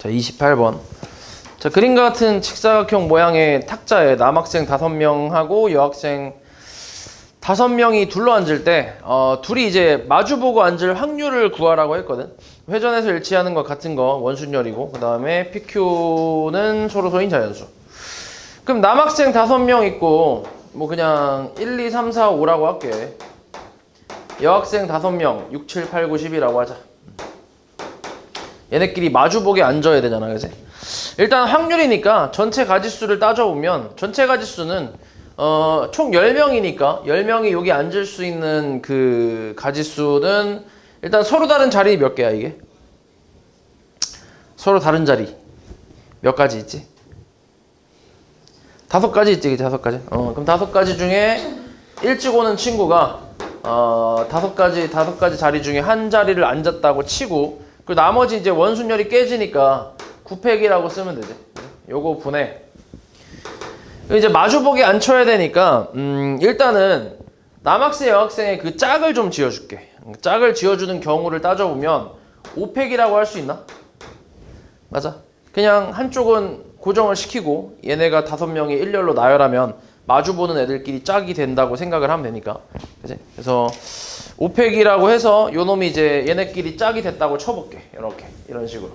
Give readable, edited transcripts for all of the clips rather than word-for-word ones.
자, 28번. 자, 그림과 같은 직사각형 모양의 탁자에 남학생 5명하고 여학생 5명이 둘러 앉을 때 둘이 이제 마주보고 앉을 확률을 구하라고 했거든. 회전에서 일치하는 것 같은 거 원순열이고, 그 다음에 PQ는 서로서인 자연수. 그럼 남학생 5명 있고 뭐 그냥 1, 2, 3, 4, 5라고 할게. 여학생 5명 6, 7, 8, 9, 10이라고 하자. 얘네끼리 마주보게 앉아야 되잖아, 그치? 일단 확률이니까 전체 가지수를 따져보면 전체 가지수는 총 10명이니까 10명이 여기 앉을 수 있는 그 가지수는 일단 서로 다른 자리 몇 개야 이게? 서로 다른 자리 몇 가지 있지? 5가지 있지, 그치? 5가지. 그럼 5가지 중에 일찍 오는 친구가 5가지 자리 중에 한 자리를 앉았다고 치고, 그리고 나머지 이제 원순열이 깨지니까 9팩이라고 쓰면 되지. 요거 분해. 이제 마주보기 앉혀야 되니까 일단은 남학생 여학생의 그 짝을 좀 지어줄게. 짝을 지어주는 경우를 따져보면 5팩이라고 할 수 있나? 맞아. 그냥 한쪽은 고정을 시키고 얘네가 5명이 일렬로 나열하면 마주보는 애들끼리 짝이 된다고 생각을 하면 되니까. 그치? 그래서 5팩이라고 해서 요 놈이 이제 얘네끼리 짝이 됐다고 쳐볼게. 이렇게 이런 식으로.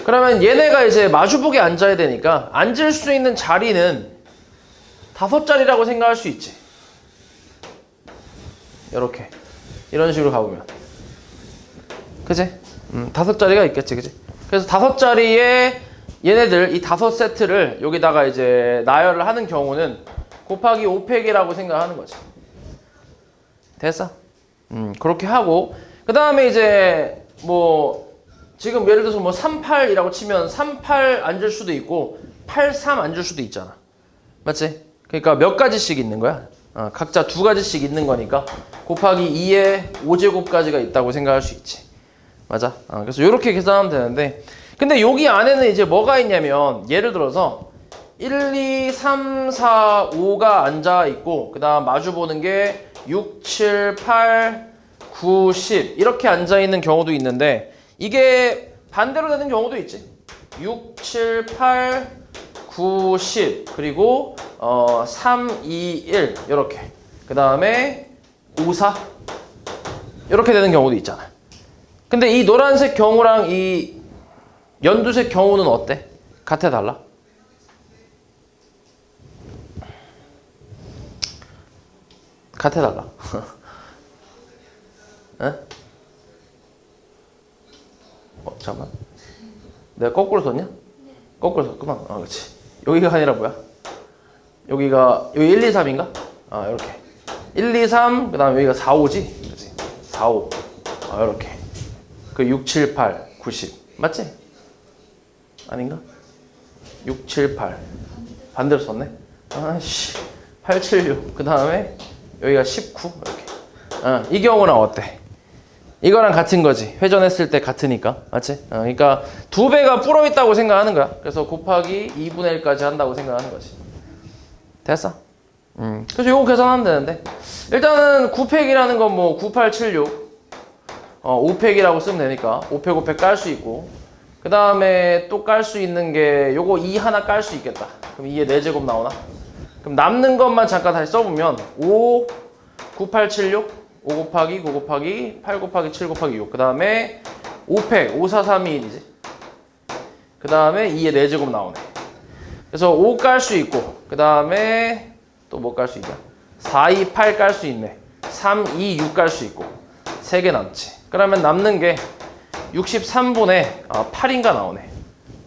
그러면 얘네가 이제 마주보게 앉아야 되니까 앉을 수 있는 자리는 5자리라고 생각할 수 있지. 이렇게 이런 식으로 가보면, 그치? 5자리가 있겠지, 그치? 그래서 5자리에 얘네들 이 5세트를 여기다가 이제 나열을 하는 경우는 곱하기 5팩이라고 생각하는 거지. 됐어? 그렇게 하고, 그 다음에 이제 뭐 지금 예를 들어서 뭐 38이라고 치면 38 앉을 수도 있고 83 앉을 수도 있잖아. 맞지? 그러니까 몇 가지씩 있는 거야? 각자 2가지씩 있는 거니까 곱하기 2에 5제곱까지가 있다고 생각할 수 있지. 맞아? 그래서 이렇게 계산하면 되는데, 근데 여기 안에는 이제 뭐가 있냐면 예를 들어서 1, 2, 3, 4, 5가 앉아 있고 그 다음 마주 보는 게 6, 7, 8, 9, 10 이렇게 앉아 있는 경우도 있는데 이게 반대로 되는 경우도 있지. 6, 7, 8, 9, 10 그리고 3, 2, 1 이렇게, 그 다음에 5, 4 이렇게 되는 경우도 있잖아. 근데 이 노란색 경우랑 이 연두색 경우는 어때? 같아, 달라? 같아, 달라? 에? 잠깐만. 내가 거꾸로 썼냐? 거꾸로 썼구만. 그렇지. 여기가 아니라 뭐야? 여기가 여기 1, 2, 3인가? 이렇게 1, 2, 3, 그 다음에 여기가 4, 5지? 그렇지. 4, 5 이렇게 그 6, 7, 8, 9, 10 맞지? 아닌가? 6, 7, 8 반대로 썼네? 8, 7, 6 그 다음에 여기가 19 이렇게. 이 경우는 어때? 이거랑 같은 거지. 회전했을 때 같으니까. 맞지? 그러니까 2배가 불어있다고 생각하는 거야. 그래서 곱하기 2분의 1까지 한다고 생각하는 거지. 됐어? 그래서 요거 계산하면 되는데, 일단은 9팩이라는 건 뭐 9, 8, 7, 6 5팩이라고 쓰면 되니까 5팩 5팩 깔 수 있고, 그 다음에 또 깔 수 있는 게 요거 2 하나 깔 수 있겠다. 그럼 2의 4제곱 나오나? 그럼 남는 것만 잠깐 다시 써보면 5, 9, 8, 7, 6 5 곱하기 9 곱하기 8 곱하기 7 곱하기 6 그 다음에 5팩 5, 4, 3, 2, 1이지. 그 다음에 2의 4제곱 나오네. 그래서 5 깔 수 있고, 그 다음에 또 뭐 깔 수 있냐? 4, 2, 8 깔 수 있네. 3, 2, 6 깔 수 있고 3개 남지. 그러면 남는 게 63분의 8인가 나오네.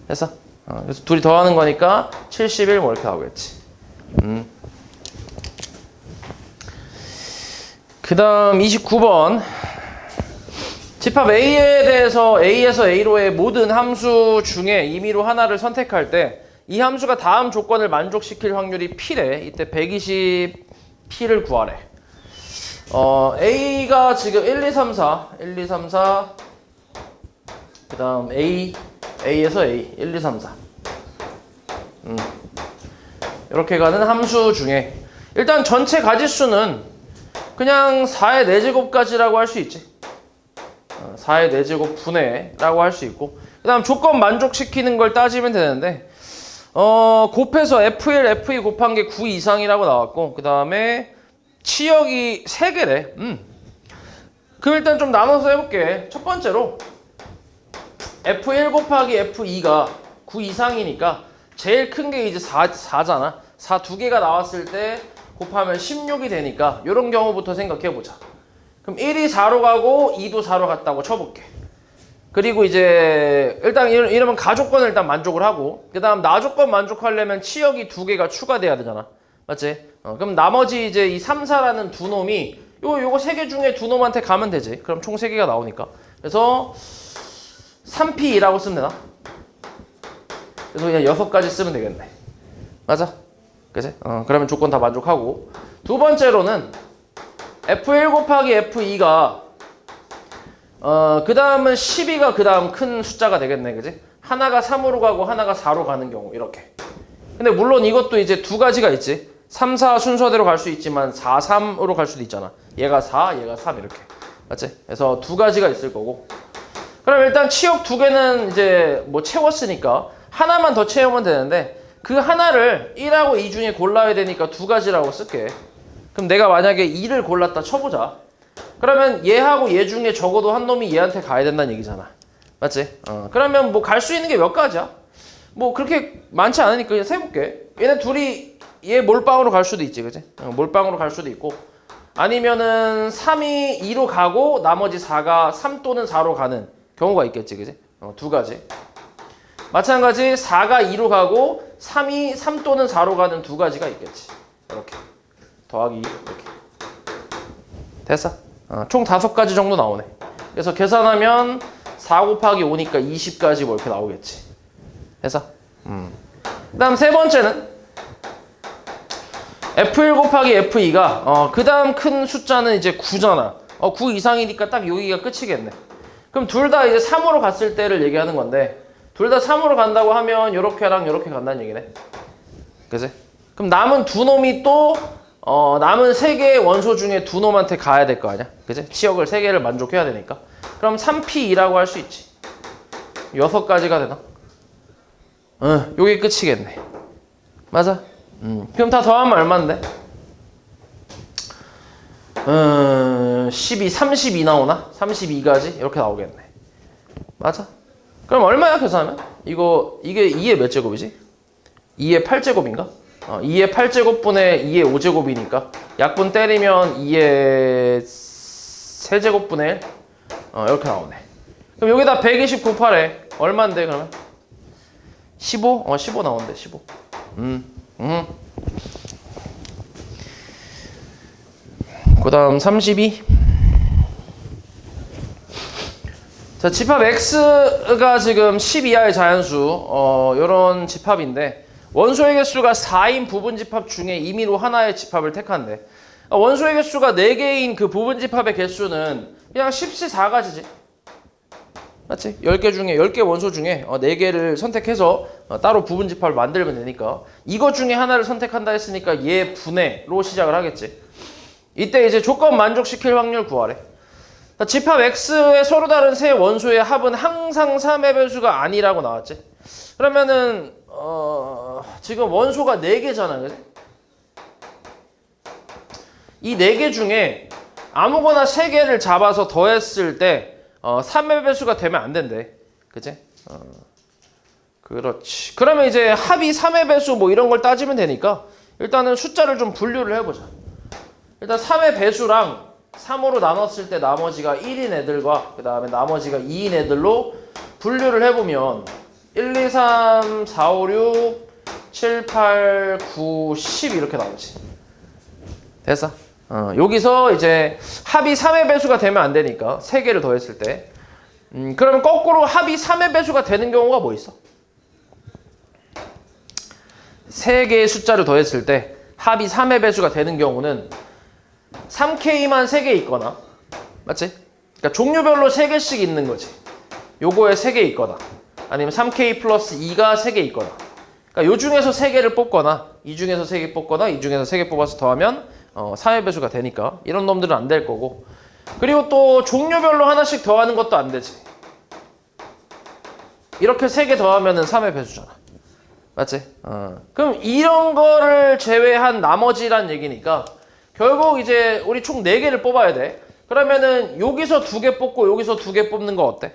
됐어? 그래서 둘이 더하는 거니까 71 뭐 이렇게 나오겠지. 그 다음 29번. 집합 A에 대해서 A에서 A로의 모든 함수 중에 임의로 하나를 선택할 때 이 함수가 다음 조건을 만족시킬 확률이 P래. 이때 120P를 구하래. A가 지금 1, 2, 3, 4 1, 2, 3, 4 그 다음 A에서 A 1, 2, 3, 4 이렇게 가는 함수 중에 일단 전체 가지수는 그냥 4의 4제곱까지라고 할 수 있지. 4의 4제곱 분해라고 할 수 있고, 그 다음 조건 만족시키는 걸 따지면 되는데, 곱해서 F1, F2 곱한 게 9 이상이라고 나왔고, 그 다음에 치역이 3개래. 그럼 일단 좀 나눠서 해볼게. 첫 번째로 F1 곱하기 F2가 9 이상이니까 제일 큰 게 이제 4잖아. 4 두 개가 나왔을 때 곱하면 16이 되니까 이런 경우부터 생각해보자. 그럼 1이 4로 가고 2도 4로 갔다고 쳐볼게. 그리고 이제 일단 이러면 가조건을 일단 만족을 하고, 그 다음 나조건 만족하려면 치역이 2개가 추가돼야 되잖아. 맞지? 그럼 나머지 이제 이 3, 4라는 두 놈이 요거 3개 중에 두 놈한테 가면 되지. 그럼 총 3개가 나오니까. 그래서 3P라고 쓰면 되나? 그래서 그냥 6가지 쓰면 되겠네. 맞아? 그치? 그러면 조건 다 만족하고. 두 번째로는 F1 곱하기 F2가 그 다음은 12가 그 다음 큰 숫자가 되겠네. 그지? 하나가 3으로 가고 하나가 4로 가는 경우 이렇게. 근데 물론 이것도 이제 두 가지가 있지. 3, 4 순서대로 갈 수 있지만 4, 3으로 갈 수도 있잖아. 얘가 4, 얘가 3 이렇게. 맞지? 그래서 두 가지가 있을 거고. 그럼 일단 치역 2개는 이제 뭐 채웠으니까 하나만 더 채우면 되는데, 그 하나를 1하고 2 중에 골라야 되니까 2가지라고 쓸게. 그럼 내가 만약에 2를 골랐다 쳐보자. 그러면 얘하고 얘 중에 적어도 한 놈이 얘한테 가야 된다는 얘기잖아. 맞지? 그러면 뭐 갈 수 있는 게 몇 가지야? 뭐 그렇게 많지 않으니까 그냥 세볼게. 얘네 둘이 얘 몰빵으로 갈 수도 있지. 그치? 몰빵으로 갈 수도 있고, 아니면은 3이 2로 가고 나머지 4가 3 또는 4로 가는 경우가 있겠지. 그치? 두 가지. 마찬가지 4가 2로 가고 3이 3 또는 4로 가는 두 가지가 있겠지. 이렇게 더하기 이렇게. 됐어? 총 5가지 정도 나오네. 그래서 계산하면 4 곱하기 5니까 20가지 뭐 이렇게 나오겠지. 됐어? 그 다음 세 번째는 F1 곱하기 F2가 그 다음 큰 숫자는 이제 9잖아. 9 이상이니까 딱 여기가 끝이겠네. 그럼 둘 다 이제 3으로 갔을 때를 얘기하는 건데, 둘 다 3으로 간다고 하면 요렇게랑 요렇게 간다는 얘기네. 그치? 그럼 남은 두 놈이 또 남은 3개의 원소 중에 두 놈한테 가야 될 거 아니야? 그치? 치역을 3개를 만족해야 되니까. 그럼 3P라고 할 수 있지. 6가지가 되나? 요게 끝이겠네. 맞아? 그럼 다 더하면 얼만데? 12, 32 나오나? 32가지? 이렇게 나오겠네. 맞아? 그럼 얼마야 계산하면? 이게 2의 몇 제곱이지? 2의 8제곱인가? 2의 8제곱분의 2의 5제곱이니까 약분 때리면 2의 3제곱분의 1? 이렇게 나오네. 그럼 여기다 120 곱하래. 얼만데 그러면? 15? 15 나오는데 15. 그 다음 32. 자, 집합 X가 지금 10 이하의 자연수, 요런 집합인데, 원소의 개수가 4인 부분 집합 중에 임의로 하나의 집합을 택한대. 원소의 개수가 4개인 그 부분 집합의 개수는 그냥 10C4가지지. 맞지? 10개 중에, 10개 원소 중에 4개를 선택해서 따로 부분 집합을 만들면 되니까, 이것 중에 하나를 선택한다 했으니까 얘 분해로 시작을 하겠지. 이때 이제 조건 만족시킬 확률 구하래. 집합 X의 서로 다른 세 원소의 합은 항상 3의 배수가 아니라고 나왔지. 그러면은 지금 원소가 4개잖아. 그치? 이 4개 중에 아무거나 3개를 잡아서 더했을 때 3의 배수가 되면 안 된대. 그치? 그렇지. 그러면 이제 합이 3의 배수 뭐 이런 걸 따지면 되니까 일단은 숫자를 좀 분류를 해보자. 일단 3의 배수랑 3으로 나눴을 때 나머지가 1인 애들과 그 다음에 나머지가 2인 애들로 분류를 해보면 1, 2, 3, 4, 5, 6, 7, 8, 9, 10 이렇게 나오지. 됐어? 여기서 이제 합이 3의 배수가 되면 안 되니까 3개를 더했을 때 그러면 거꾸로 합이 3의 배수가 되는 경우가 뭐 있어? 3개의 숫자를 더했을 때 합이 3의 배수가 되는 경우는 3K만 3개 있거나, 맞지? 그러니까 종류별로 3개씩 있는 거지. 요거에 3개 있거나, 아니면 3K 플러스 2가 3개 있거나. 그러니까 요 중에서 3개를 뽑거나, 이 중에서 3개 뽑거나, 이 중에서 3개 뽑아서 더하면 3의 배수가 되니까 이런 놈들은 안 될 거고. 그리고 또 종류별로 하나씩 더하는 것도 안 되지. 이렇게 3개 더하면은 3의 배수잖아. 맞지? 그럼 이런 거를 제외한 나머지란 얘기니까 결국 이제 우리 총 4개를 뽑아야 돼. 그러면은 여기서 2개 뽑고 여기서 2개 뽑는 거 어때?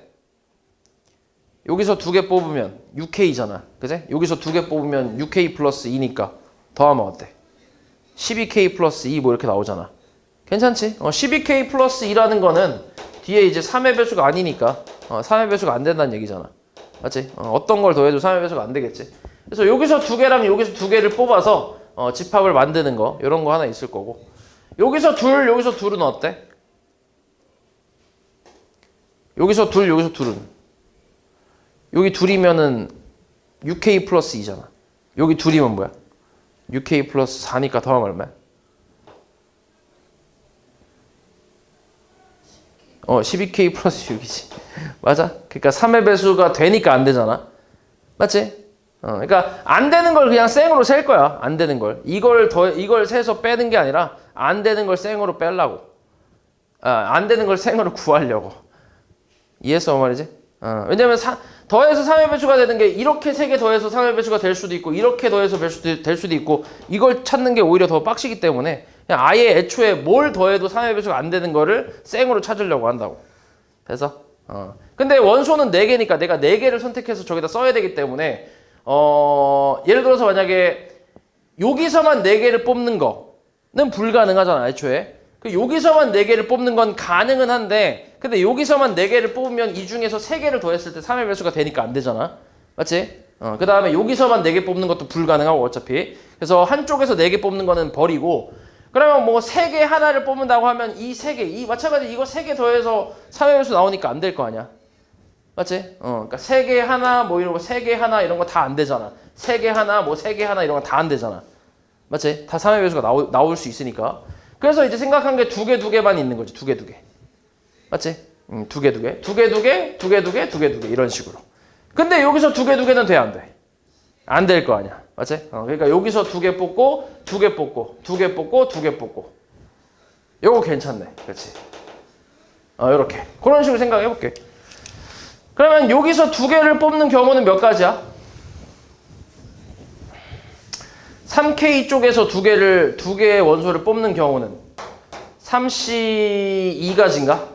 여기서 2개 뽑으면 6K잖아. 그지? 여기서 2개 뽑으면 6K 플러스 2니까 더하면 어때? 12K 플러스 2 뭐 이렇게 나오잖아. 괜찮지? 12K 플러스 2라는 거는 뒤에 이제 3의 배수가 아니니까 3의 배수가 안 된다는 얘기잖아. 맞지? 어떤 걸 더해도 3의 배수가 안 되겠지. 그래서 여기서 2개랑 여기서 2개를 뽑아서 집합을 만드는 거 이런 거 하나 있을 거고 여기서 둘, 여기서 둘은 어때? 여기서 둘, 여기서 둘은 여기 둘이면은 6K 플러스 2잖아. 여기 둘이면 뭐야? 6K 플러스 4니까 더하면 얼마야? 12K 플러스 6이지. 맞아? 그러니까 3의 배수가 되니까 안 되잖아. 맞지? 그러니까 안 되는 걸 그냥 생으로 셀 거야. 안 되는 걸. 이걸 세서 빼는 게 아니라 안 되는 걸 생으로 빼려고. 안 되는 걸 생으로 구하려고. 이해했어, 말이지? 왜냐면 더해서 3의 배수가 되는 게 이렇게 3개 더해서 3의 배수가 될 수도 있고 이렇게 더해서 될 수도 있고 이걸 찾는 게 오히려 더 빡시기 때문에 그냥 아예 애초에 뭘 더해도 3의 배수가 안 되는 거를 생으로 찾으려고 한다고. 돼서? 근데 원소는 4개니까 내가 4개를 선택해서 저기다 써야 되기 때문에 예를 들어서 만약에 여기서만 4개를 뽑는 거는 불가능하잖아, 애초에. 여기서만 4개를 뽑는 건 가능은 한데 근데 여기서만 4개를 뽑으면 이 중에서 3개를 더했을 때 3의 배수가 되니까 안 되잖아. 맞지? 그 다음에 여기서만 4개 뽑는 것도 불가능하고 어차피. 그래서 한쪽에서 4개 뽑는 거는 버리고 그러면 뭐 3개 하나를 뽑는다고 하면 이 3개, 마찬가지 이거 3개 더해서 3의 배수 나오니까 안 될 거 아니야. 맞지? 그러니까 3개 하나 뭐 이런 거 3개 하나 이런 거 다 안 되잖아. 3개 하나 뭐 3개 하나 이런 거 다 안 되잖아. 맞지? 다 3의 배수가 나올 수 있으니까. 그래서 이제 생각한 게 2개만 있는 거지. 2개. 맞지? 2개 이런 식으로. 근데 여기서 2개는 돼, 안 돼? 안 될 거 아니야. 맞지? 그러니까 여기서 2개 뽑고 2개 뽑고 2개 뽑고 2개 뽑고 요거 괜찮네. 그렇지? 요렇게. 그런 식으로 생각해 볼게. 그러면 여기서 2개를 뽑는 경우는 몇 가지야? 3K 쪽에서 2개의 원소를 뽑는 경우는 3C2가지인가?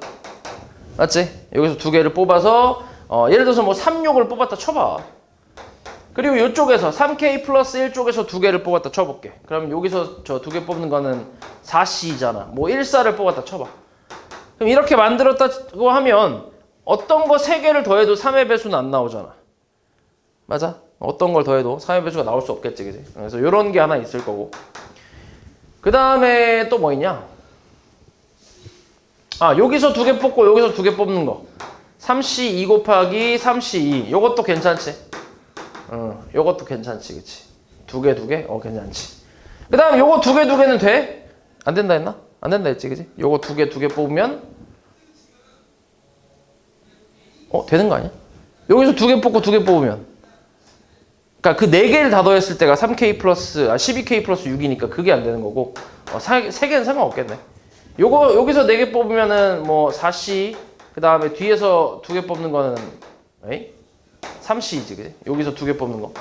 맞지? 여기서 2개를 뽑아서 예를 들어서 뭐 36을 뽑았다 쳐봐. 그리고 이쪽에서 3K 플러스 1쪽에서 2개를 뽑았다 쳐볼게. 그럼 여기서 저 2개 뽑는 거는 4C잖아. 뭐 1,4를 뽑았다 쳐봐. 그럼 이렇게 만들었다고 하면 어떤 거 3개를 더해도 3의 배수는 안 나오잖아. 맞아? 어떤 걸 더해도 3의 배수가 나올 수 없겠지, 그지? 그래서 이런 게 하나 있을 거고. 그 다음에 또 뭐 있냐? 여기서 2개 뽑고 여기서 2개 뽑는 거. 3C2 곱하기 3C2. 요것도 괜찮지? 요것도 괜찮지, 그치? 2개? 괜찮지. 그 다음 요거 2개는 돼? 안 된다 했나? 안 된다 했지, 그치? 요거 2개 뽑으면 되는 거 아니야? 여기서 2개 뽑고 2개 뽑으면 그러니까 그 4개를 다 더했을 때가 3K 플러스 12K 플러스 6이니까 그게 안 되는 거고 3개는 상관없겠네. 여기서 4개 뽑으면은 뭐 4C 그 다음에 뒤에서 2개 뽑는 거는 3C이지, 그지? 여기서 2개 뽑는 거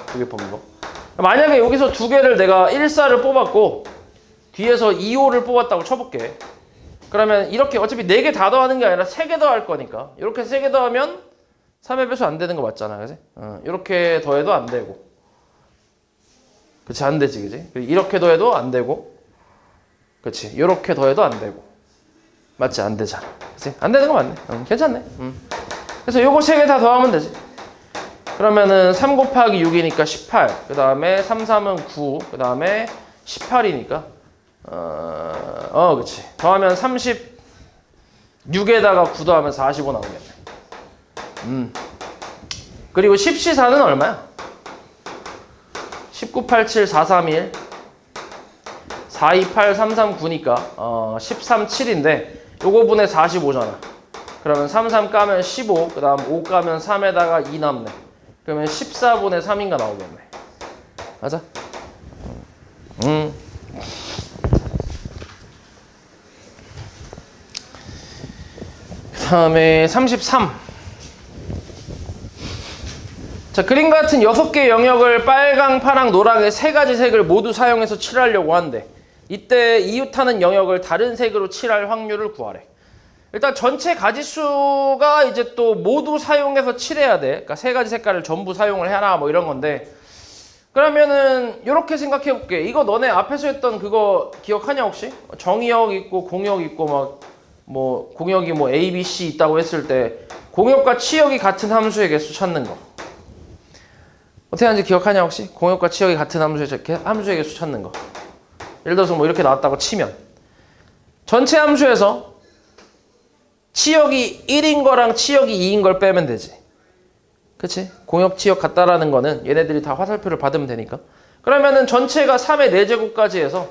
만약에 여기서 2개를 내가 1,4를 뽑았고 뒤에서 2,5를 뽑았다고 쳐볼게. 그러면 이렇게 어차피 4개 다 더하는 게 아니라 3개 더할 거니까 이렇게 3개 더하면 3의 배수 안 되는 거 맞잖아, 그지? 이렇게 더해도 안 되고 그치? 안 되지, 그지? 이렇게 더해도 안 되고 그치? 이렇게 더해도 안 되고 맞지? 안 되잖아, 그치? 안 되는 거 맞네. 괜찮네. 그래서 요거 3개 다 더하면 되지. 그러면은 3 곱하기 6이니까 18 그 다음에 3, 3은 9 그 다음에 18이니까 그치? 더하면 36에다가 9 더하면 45 나오겠네. 그리고 10C4는 얼마야? 19, 87, 431 428, 339니까 13, 7인데 요거 분의 45잖아. 그러면 33 까면 15 그 다음 5 까면 3에다가 2 남네. 그러면 14분의 3인가 나오겠네. 맞아? 다음에 33. 자, 그림 같은 6개의 영역을 빨강, 파랑, 노랑의 3가지 색을 모두 사용해서 칠하려고 하는데 이때 이웃하는 영역을 다른 색으로 칠할 확률을 구하래. 일단 전체 가지수가 이제 또 모두 사용해서 칠해야 돼. 그러니까 3가지 색깔을 전부 사용을 해라 뭐 이런 건데, 그러면은 이렇게 생각해 볼게. 이거 너네 앞에서 했던 그거 기억하냐 혹시? 정의역 있고 공역 있고 막 뭐 공역이 뭐 A, B, C 있다고 했을 때 공역과 치역이 같은 함수의 개수 찾는 거 어떻게 하는지 기억하냐 혹시? 공역과 치역이 같은 함수의 개수 찾는 거. 예를 들어서 뭐 이렇게 나왔다고 치면 전체 함수에서 치역이 1인 거랑 치역이 2인 걸 빼면 되지. 그치? 공역, 치역 같다라는 거는 얘네들이 다 화살표를 받으면 되니까. 그러면은 전체가 3의 4제곱까지 해서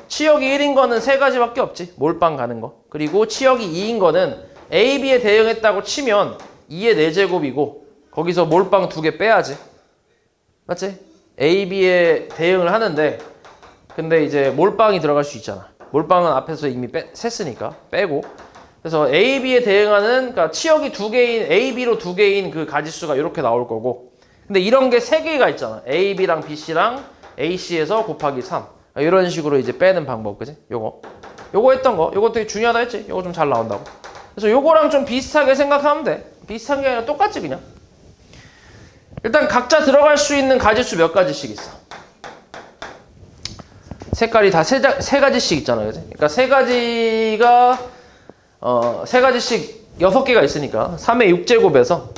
치역이 1인 거는 3가지밖에 없지. 몰빵 가는 거. 그리고 치역이 2인 거는 A, B에 대응했다고 치면 2의 4제곱이고 거기서 몰빵 2개 빼야지. 맞지? A, B에 대응을 하는데 근데 이제 몰빵이 들어갈 수 있잖아. 몰빵은 앞에서 이미 셌으니까 빼고. 그래서 A, B에 대응하는, 그러니까 치역이 2개인, A, B로 2개인 그 가지수가 이렇게 나올 거고. 근데 이런 게 3개가 있잖아. A, B랑 B, C랑 A, C에서 곱하기 3. 이런 식으로 이제 빼는 방법, 그지? 요거 했던 거. 요거 되게 중요하다 했지? 요거 좀 잘 나온다고. 그래서 요거랑 좀 비슷하게 생각하면 돼. 비슷한 게 아니라 똑같지, 그냥. 일단 각자 들어갈 수 있는 가지수 몇 가지씩 있어. 색깔이 다 3가지씩 있잖아, 그지? 그러니까 3가지가 3가지씩 6개가 있으니까 3의 6제곱에서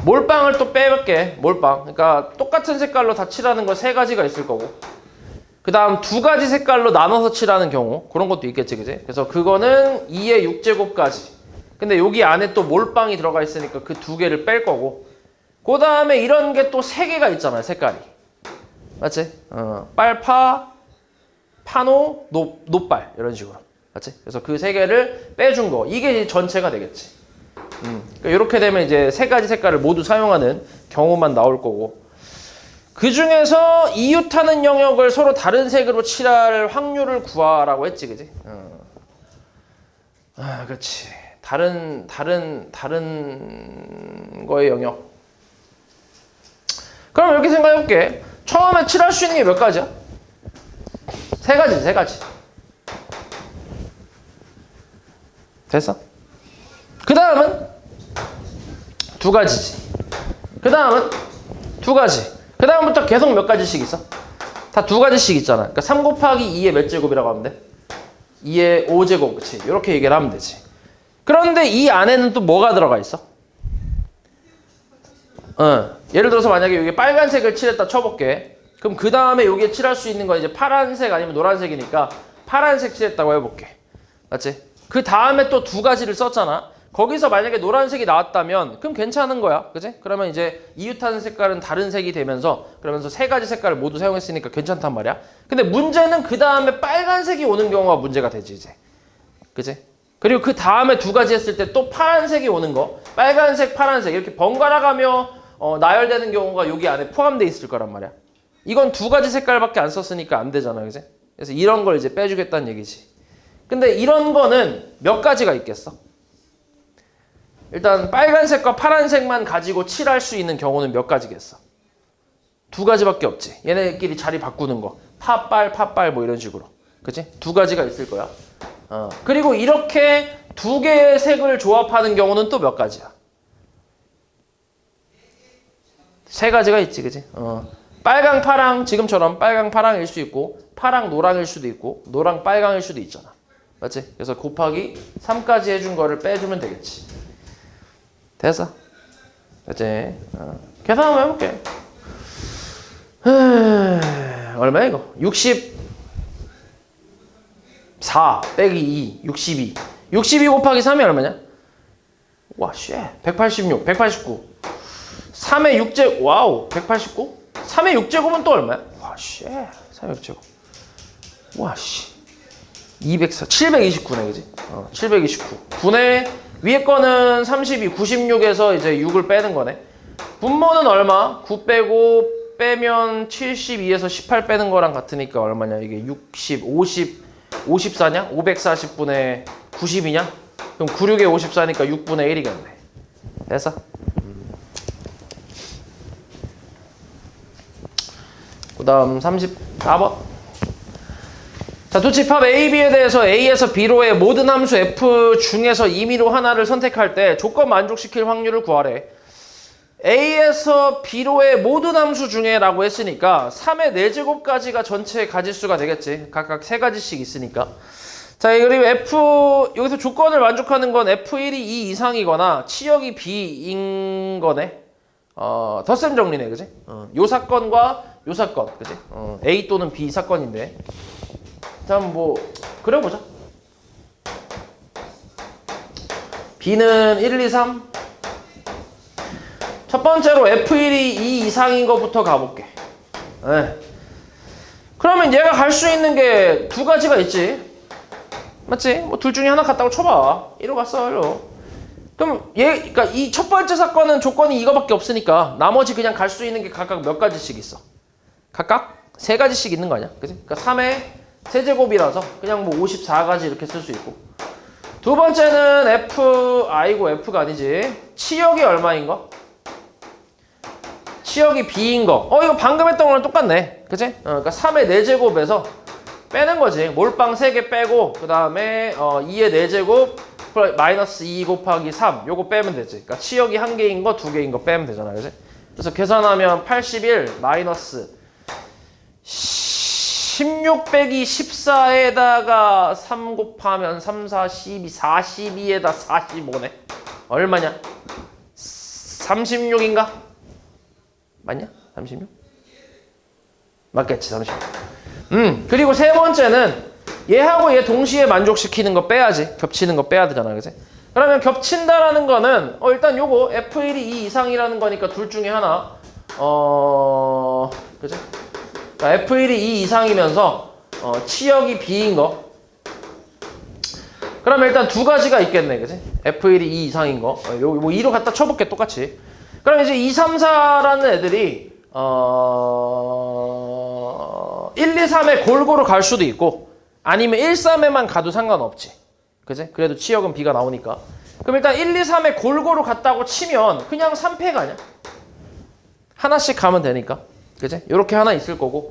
몰빵을 또 빼볼게. 몰빵. 그러니까 똑같은 색깔로 다 칠하는 거 3가지가 있을 거고, 그 다음 2가지 색깔로 나눠서 칠하는 경우 그런 것도 있겠지, 그지? 그래서 그거는 2의 6제곱까지. 근데 여기 안에 또 몰빵이 들어가 있으니까 그 2개를 뺄 거고, 그 다음에 이런 게 또 3개가 있잖아요, 색깔이. 맞지? 빨파, 파노, 노빨 이런 식으로. 맞지? 그래서 그 3개를 빼준 거. 이게 전체가 되겠지. 그러니까 이렇게 되면 이제 3가지 색깔을 모두 사용하는 경우만 나올 거고, 그 중에서 이웃하는 영역을 서로 다른 색으로 칠할 확률을 구하라고 했지, 그지? 그렇지. 다른 거의 영역. 그럼 이렇게 생각해볼게. 처음에 칠할 수 있는 게 몇 가지야? 3가지, 3가지. 됐어? 그 다음은 2가지지. 그 다음은 2가지. 그 다음부터 계속 몇 가지씩 있어? 다 2가지씩 있잖아. 그러니까 3 곱하기 2의 몇 제곱이라고 하면 돼? 2의 5제곱, 그치? 이렇게 얘기를 하면 되지. 그런데 이 안에는 또 뭐가 들어가 있어? 예를 들어서 만약에 여기 빨간색을 칠했다 쳐볼게. 그럼 그 다음에 여기에 칠할 수 있는 건 이제 파란색 아니면 노란색이니까 파란색 칠했다고 해볼게. 맞지? 그 다음에 또 2가지를 썼잖아. 거기서 만약에 노란색이 나왔다면 그럼 괜찮은 거야. 그지? 그러면 이제 이웃하는 색깔은 다른 색이 되면서 그러면서 3가지 색깔을 모두 사용했으니까 괜찮단 말이야. 근데 문제는 그 다음에 빨간색이 오는 경우가 문제가 되지, 이제. 그지? 그리고 그 다음에 2가지 했을 때 또 파란색이 오는 거. 빨간색, 파란색 이렇게 번갈아 가며 나열되는 경우가 여기 안에 포함되어 있을 거란 말이야. 이건 2가지 색깔밖에 안 썼으니까 안 되잖아, 그지? 그래서 이런 걸 이제 빼주겠다는 얘기지. 근데 이런 거는 몇 가지가 있겠어? 일단 빨간색과 파란색만 가지고 칠할 수 있는 경우는 몇 가지겠어? 2가지밖에 없지. 얘네끼리 자리 바꾸는 거. 파빨 뭐 이런 식으로. 그치? 2가지가 있을 거야. 그리고 이렇게 2개의 색을 조합하는 경우는 또 몇 가지야? 3가지가 있지, 그치? 빨강, 파랑, 지금처럼 빨강, 파랑일 수 있고, 파랑, 노랑일 수도 있고, 노랑, 빨강일 수도 있잖아. 맞지? 그래서 곱하기 3까지 해준 거를 빼주면 되겠지. 됐어? 됐지? 계산 한번 해볼게. 얼마야 이거? 64 빼기 2, 62. 62 곱하기 3이 얼마냐? 와, 쉣. 186, 189. 3의 6제곱, 와우, 189? 3의 6제곱은 또 얼마야? 와, 쉣. 3의 6제곱. 와, 씨. 204, 729네, 그지? 729. 분의 위에 거는 32, 96에서 이제 6을 빼는 거네. 분모는 얼마? 9 빼고 빼면 72에서 18 빼는 거랑 같으니까 얼마냐? 이게 60, 54냐? 540분의 90이냐? 그럼 9, 6에 54니까 6분의 1이겠네. 됐어? 그 다음 34번. 자, 두 집합 A, B에 대해서 A에서 B로의 모든 함수 F 중에서 임의로 하나를 선택할 때 조건 만족시킬 확률을 구하래. A에서 B로의 모든 함수 중에 라고 했으니까 3의 4제곱까지가 전체의 가지수가 되겠지. 각각 3가지씩 있으니까. 자, 그리고 F, 여기서 조건을 만족하는 건 F1이 2 이상이거나 치역이 B인 거네. 덧셈 정리네, 그지? 요 사건과 요 사건, 그지? A 또는 B 사건인데. 자, 뭐, 그려보자. B는 1, 2, 3. 첫 번째로 F1이 2 이상인 거부터 가볼게. 네. 그러면 얘가 갈 수 있는 게 두 가지가 있지. 맞지? 뭐 둘 중에 하나 갔다고 쳐봐. 이리로 갔어, 이리로. 그럼 그러니까 이 첫 번째 사건은 조건이 이거밖에 없으니까 나머지 그냥 갈 수 있는 게 각각 몇 가지씩 있어. 각각 3가지씩 있는 거 아니야? 그지? 그러니까 3의 세제곱이라서 그냥 뭐 54가지 이렇게 쓸 수 있고. 두 번째는 F가 아니지. 치역이 얼마인 거? 치역이 B인 거. 이거 방금 했던 거랑 똑같네. 그치? 그러니까 3의 4제곱에서 빼는 거지. 몰빵 3개 빼고, 그 다음에 2의 4제곱 마이너스 2 곱하기 3. 요거 빼면 되지. 그러니까 치역이 1개인 거, 2개인 거 빼면 되잖아. 그치? 그래서 계산하면 81 마이너스 16 빼기 14에다가 3 곱하면 3, 4, 12, 42에다 45네. 얼마냐? 36인가? 맞냐? 36? 맞겠지, 36. 그리고 세 번째는 얘하고 얘 동시에 만족시키는 거 빼야지. 겹치는 거 빼야 되잖아, 그치? 그러면 겹친다라는 거는 일단 요거 F1이 2 이상이라는 거니까 둘 중에 하나 그치? 그러니까 F1이 2 이상이면서 치역이 B인 거. 그러면 일단 두 가지가 있겠네, 그치? F1이 2 이상인 거. 요 뭐 2로 갖다 쳐볼게, 똑같이. 그럼 이제 2, 3, 4라는 애들이 1, 2, 3에 골고루 갈 수도 있고 아니면 1, 3에만 가도 상관없지. 그지? 그래도 치역은 B가 나오니까. 그럼 일단 1, 2, 3에 골고루 갔다고 치면 그냥 3패가 아니야? 하나씩 가면 되니까. 그지? 요렇게 하나 있을 거고.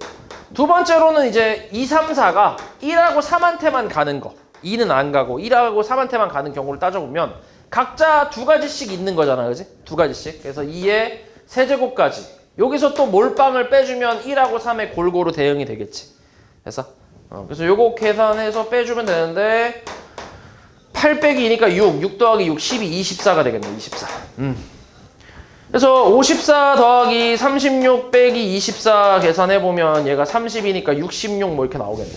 두 번째로는 이제 2, 3, 4가 1하고 3한테만 가는 거. 2는 안 가고 1하고 3한테만 가는 경우를 따져보면 각자 두 가지씩 있는 거잖아, 그지? 두 가지씩. 그래서 2의 세제곱까지. 여기서 또 몰빵을 빼주면 1하고 3의 골고루 대응이 되겠지. 됐어? 그래서 요거 계산해서 빼주면 되는데 8 빼기 2니까 6 더하기 6, 12, 24가 되겠네, 24. 그래서 54 더하기 36 빼기 24 계산해보면 얘가 30이니까 66 뭐 이렇게 나오겠네.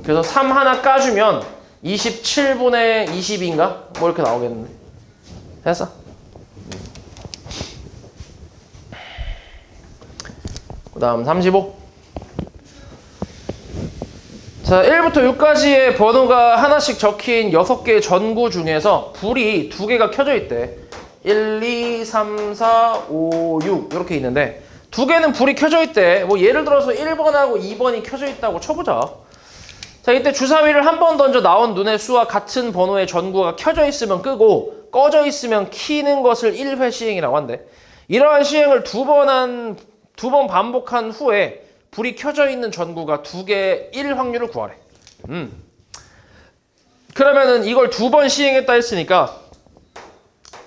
그래서 3 하나 까주면 27분의 20인가? 뭐 이렇게 나오겠는데. 됐어? 그 다음 35. 자, 1부터 6까지의 번호가 하나씩 적힌 6개의 전구 중에서 불이 2개가 켜져 있대. 1, 2, 3, 4, 5, 6 이렇게 있는데 2개는 불이 켜져 있대. 뭐 예를 들어서 1번하고 2번이 켜져 있다고 쳐보자. 자, 이때 주사위를 한 번 던져 나온 눈의 수와 같은 번호의 전구가 켜져 있으면 끄고 꺼져 있으면 켜는 것을 1회 시행이라고 한대. 이러한 시행을 두 번 반복한 후에 불이 켜져 있는 전구가 2개 1 확률을 구하래. 그러면은 이걸 2번 시행했다 했으니까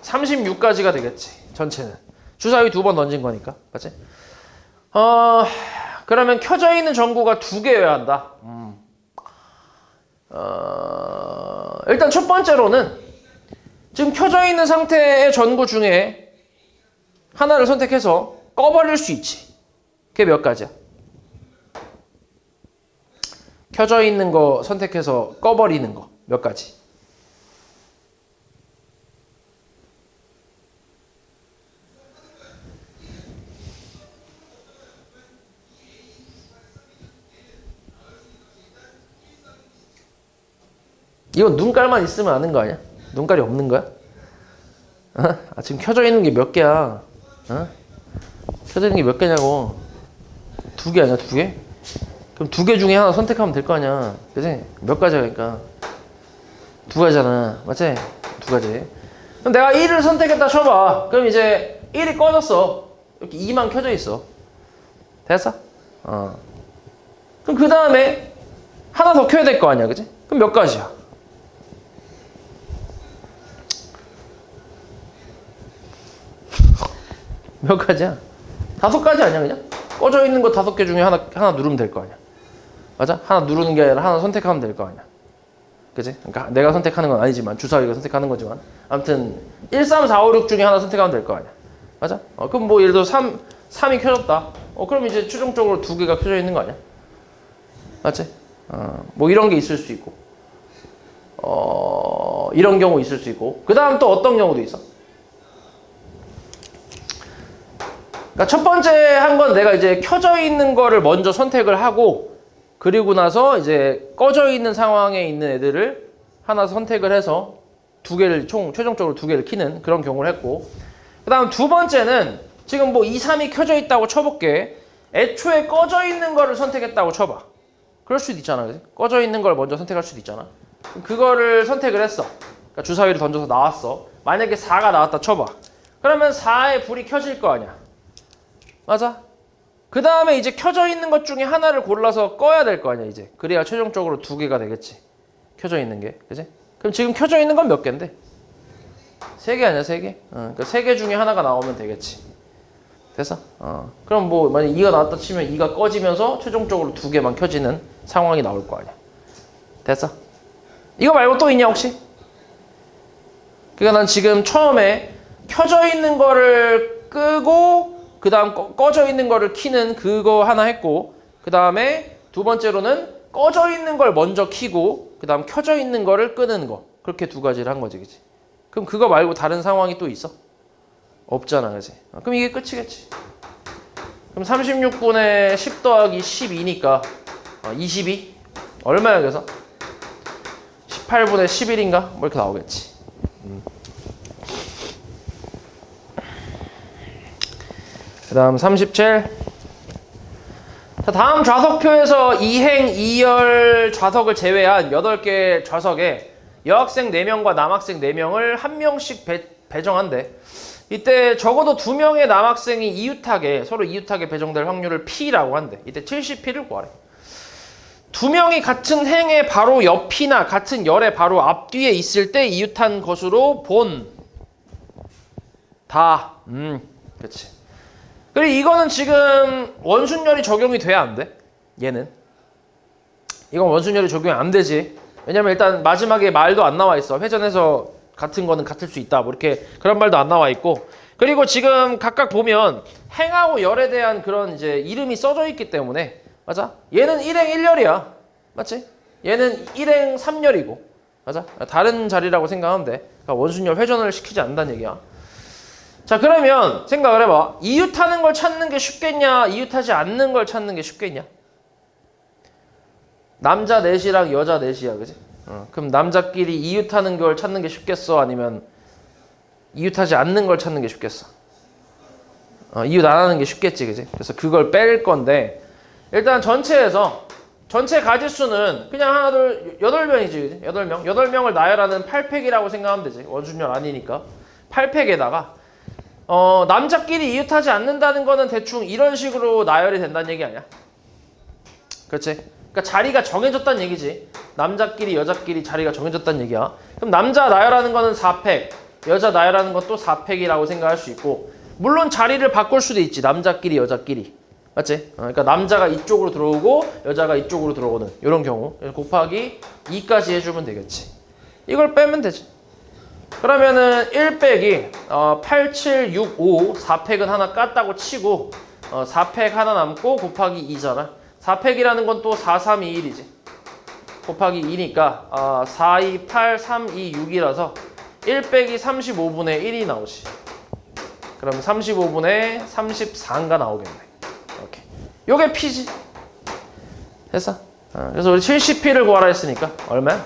36가지가 되겠지. 전체는. 주사위 2번 던진 거니까. 맞지? 그러면 켜져 있는 전구가 2개여야 한다. 일단 첫 번째로는 지금 켜져 있는 상태의 전구 중에 하나를 선택해서 꺼버릴 수 있지. 그게 몇 가지야? 켜져 있는 거 선택해서 꺼버리는 거 몇 가지? 이건 눈깔만 있으면 아는 거 아니야? 눈깔이 없는 거야? 지금 켜져 있는 게 몇 개야? 켜져 있는 게 몇 개냐고. 2개 아니야, 2개? 그럼 2개 중에 하나 선택하면 될 거 아니야. 그치? 몇 가지야, 그러니까. 두 가지잖아. 맞지? 두 가지. 그럼 내가 1을 선택했다 쳐봐. 그럼 이제 1이 꺼졌어. 이렇게 2만 켜져 있어. 됐어? 그럼 그 다음에 하나 더 켜야 될 거 아니야. 그치? 그럼 몇 가지야? 몇 가지야? 5가지 아니야 그냥? 꺼져 있는 거 5개 중에 하나 누르면 될 거 아니야. 맞아? 하나 누르는 게 아니라 하나 선택하면 될 거 아니야. 그치? 그러니까 내가 선택하는 건 아니지만 주사위가 선택하는 거지만 아무튼 1, 3, 4, 5, 6 중에 하나 선택하면 될 거 아니야. 맞아? 그럼 뭐 예를 들어 3이 켜졌다. 그럼 이제 최종적으로 2개가 켜져 있는 거 아니야? 맞지? 뭐 이런 게 있을 수 있고 이런 경우 있을 수 있고 그 다음 또 어떤 경우도 있어? 그러니까 첫 번째 한 건 내가 이제 켜져 있는 거를 먼저 선택을 하고 그리고 나서 이제 꺼져 있는 상황에 있는 애들을 하나 선택을 해서 2개를 최종적으로 2개를 키는 그런 경우를 했고 그 다음 두 번째는 지금 뭐 2, 3이 켜져 있다고 쳐볼게. 애초에 꺼져 있는 거를 선택했다고 쳐봐. 그럴 수도 있잖아. 그치? 꺼져 있는 걸 먼저 선택할 수도 있잖아. 그거를 선택을 했어. 그러니까 주사위를 던져서 나왔어. 만약에 4가 나왔다 쳐봐. 그러면 4에 불이 켜질 거 아니야. 맞아? 그 다음에 이제 켜져 있는 것 중에 하나를 골라서 꺼야 될 거 아니야 이제. 그래야 최종적으로 2개가 되겠지. 켜져 있는 게. 그치? 그럼 지금 켜져 있는 건 몇 개인데? 3개 아니야 3개? 그러니까 3개 중에 하나가 나오면 되겠지. 됐어? 그럼 뭐 만약 2가 나왔다 치면 2가 꺼지면서 최종적으로 2개만 켜지는 상황이 나올 거 아니야. 됐어? 이거 말고 또 있냐 혹시? 그러니까 난 지금 처음에 켜져 있는 거를 끄고 그 다음 꺼져 있는 거를 키는 그거 하나 했고 그 다음에 두 번째로는 꺼져 있는 걸 먼저 키고 그 다음 켜져 있는 거를 끄는 거 그렇게 2가지를 한 거지 그치? 그럼 그거 말고 다른 상황이 또 있어? 없잖아 그치? 그럼 이게 끝이겠지. 그럼 36분의 10 더하기 12니까 22? 얼마야 그래서? 18분의 11인가? 뭐 이렇게 나오겠지. 그 다음 37. 자, 다음 좌석표에서 2행 2열 좌석을 제외한 8개 좌석에 여학생 4명과 남학생 4명을 한 명씩 배정한대. 이때 적어도 2명의 남학생이 이웃하게 서로 이웃하게 배정될 확률을 P라고 한대. 이때 70P를 구하래. 2명이 같은 행의 바로 옆이나 같은 열의 바로 앞뒤에 있을 때 이웃한 것으로 본 다. 그렇지. 그리고 이거는 지금 원순열이 적용이 돼야 안 돼? 얘는. 이건 원순열이 적용이 안 되지. 왜냐면 일단 마지막에 말도 안 나와 있어. 회전해서 같은 거는 같을 수 있다. 뭐 이렇게 그런 말도 안 나와 있고. 그리고 지금 각각 보면 행하고 열에 대한 그런 이제 이름이 써져 있기 때문에 맞아? 얘는 1행 1열이야. 맞지? 얘는 1행 3열이고. 맞아? 다른 자리라고 생각하면 돼. 그러니까 원순열 회전을 시키지 않는다는 얘기야. 자 그러면 생각을 해봐. 이웃하는 걸 찾는 게 쉽겠냐? 이웃하지 않는 걸 찾는 게 쉽겠냐? 남자 넷이랑 여자 넷이야. 그지? 그럼 남자끼리 이웃하는 걸 찾는 게 쉽겠어? 아니면 이웃하지 않는 걸 찾는 게 쉽겠어? 이웃 안 하는 게 쉽겠지. 그지? 그래서 그걸 뺄 건데 일단 전체에서 전체 가지수는 그냥 하나 둘 8명이지. 그지? 8명. 8명을 나열하는 8팩이라고 생각하면 되지. 원순열 아니니까. 8팩에다가 남자끼리 이웃하지 않는다는 거는 대충 이런 식으로 나열이 된다는 얘기 아니야? 그렇지? 그러니까 자리가 정해졌다는 얘기지. 남자끼리 여자끼리 자리가 정해졌다는 얘기야. 그럼 남자 나열하는 거는 4팩, 여자 나열하는 것도 4팩이라고 생각할 수 있고 물론 자리를 바꿀 수도 있지. 남자끼리 여자끼리. 맞지? 그러니까 남자가 이쪽으로 들어오고 여자가 이쪽으로 들어오는 이런 경우 곱하기 2까지 해주면 되겠지. 이걸 빼면 되지. 그러면은 1 빼기 8, 7, 6, 5 4팩은 하나 깠다고 치고 4팩 하나 남고 곱하기 2잖아. 4팩이라는 건 또 4, 3, 2, 1이지. 곱하기 2니까 4, 2, 8, 3, 2, 6이라서 1 빼기 35분의 1이 나오지. 그럼 35분의 34인가 나오겠네. 이렇게. 요게 P지. 됐어? 그래서 우리 70P를 구하라 했으니까 얼마야?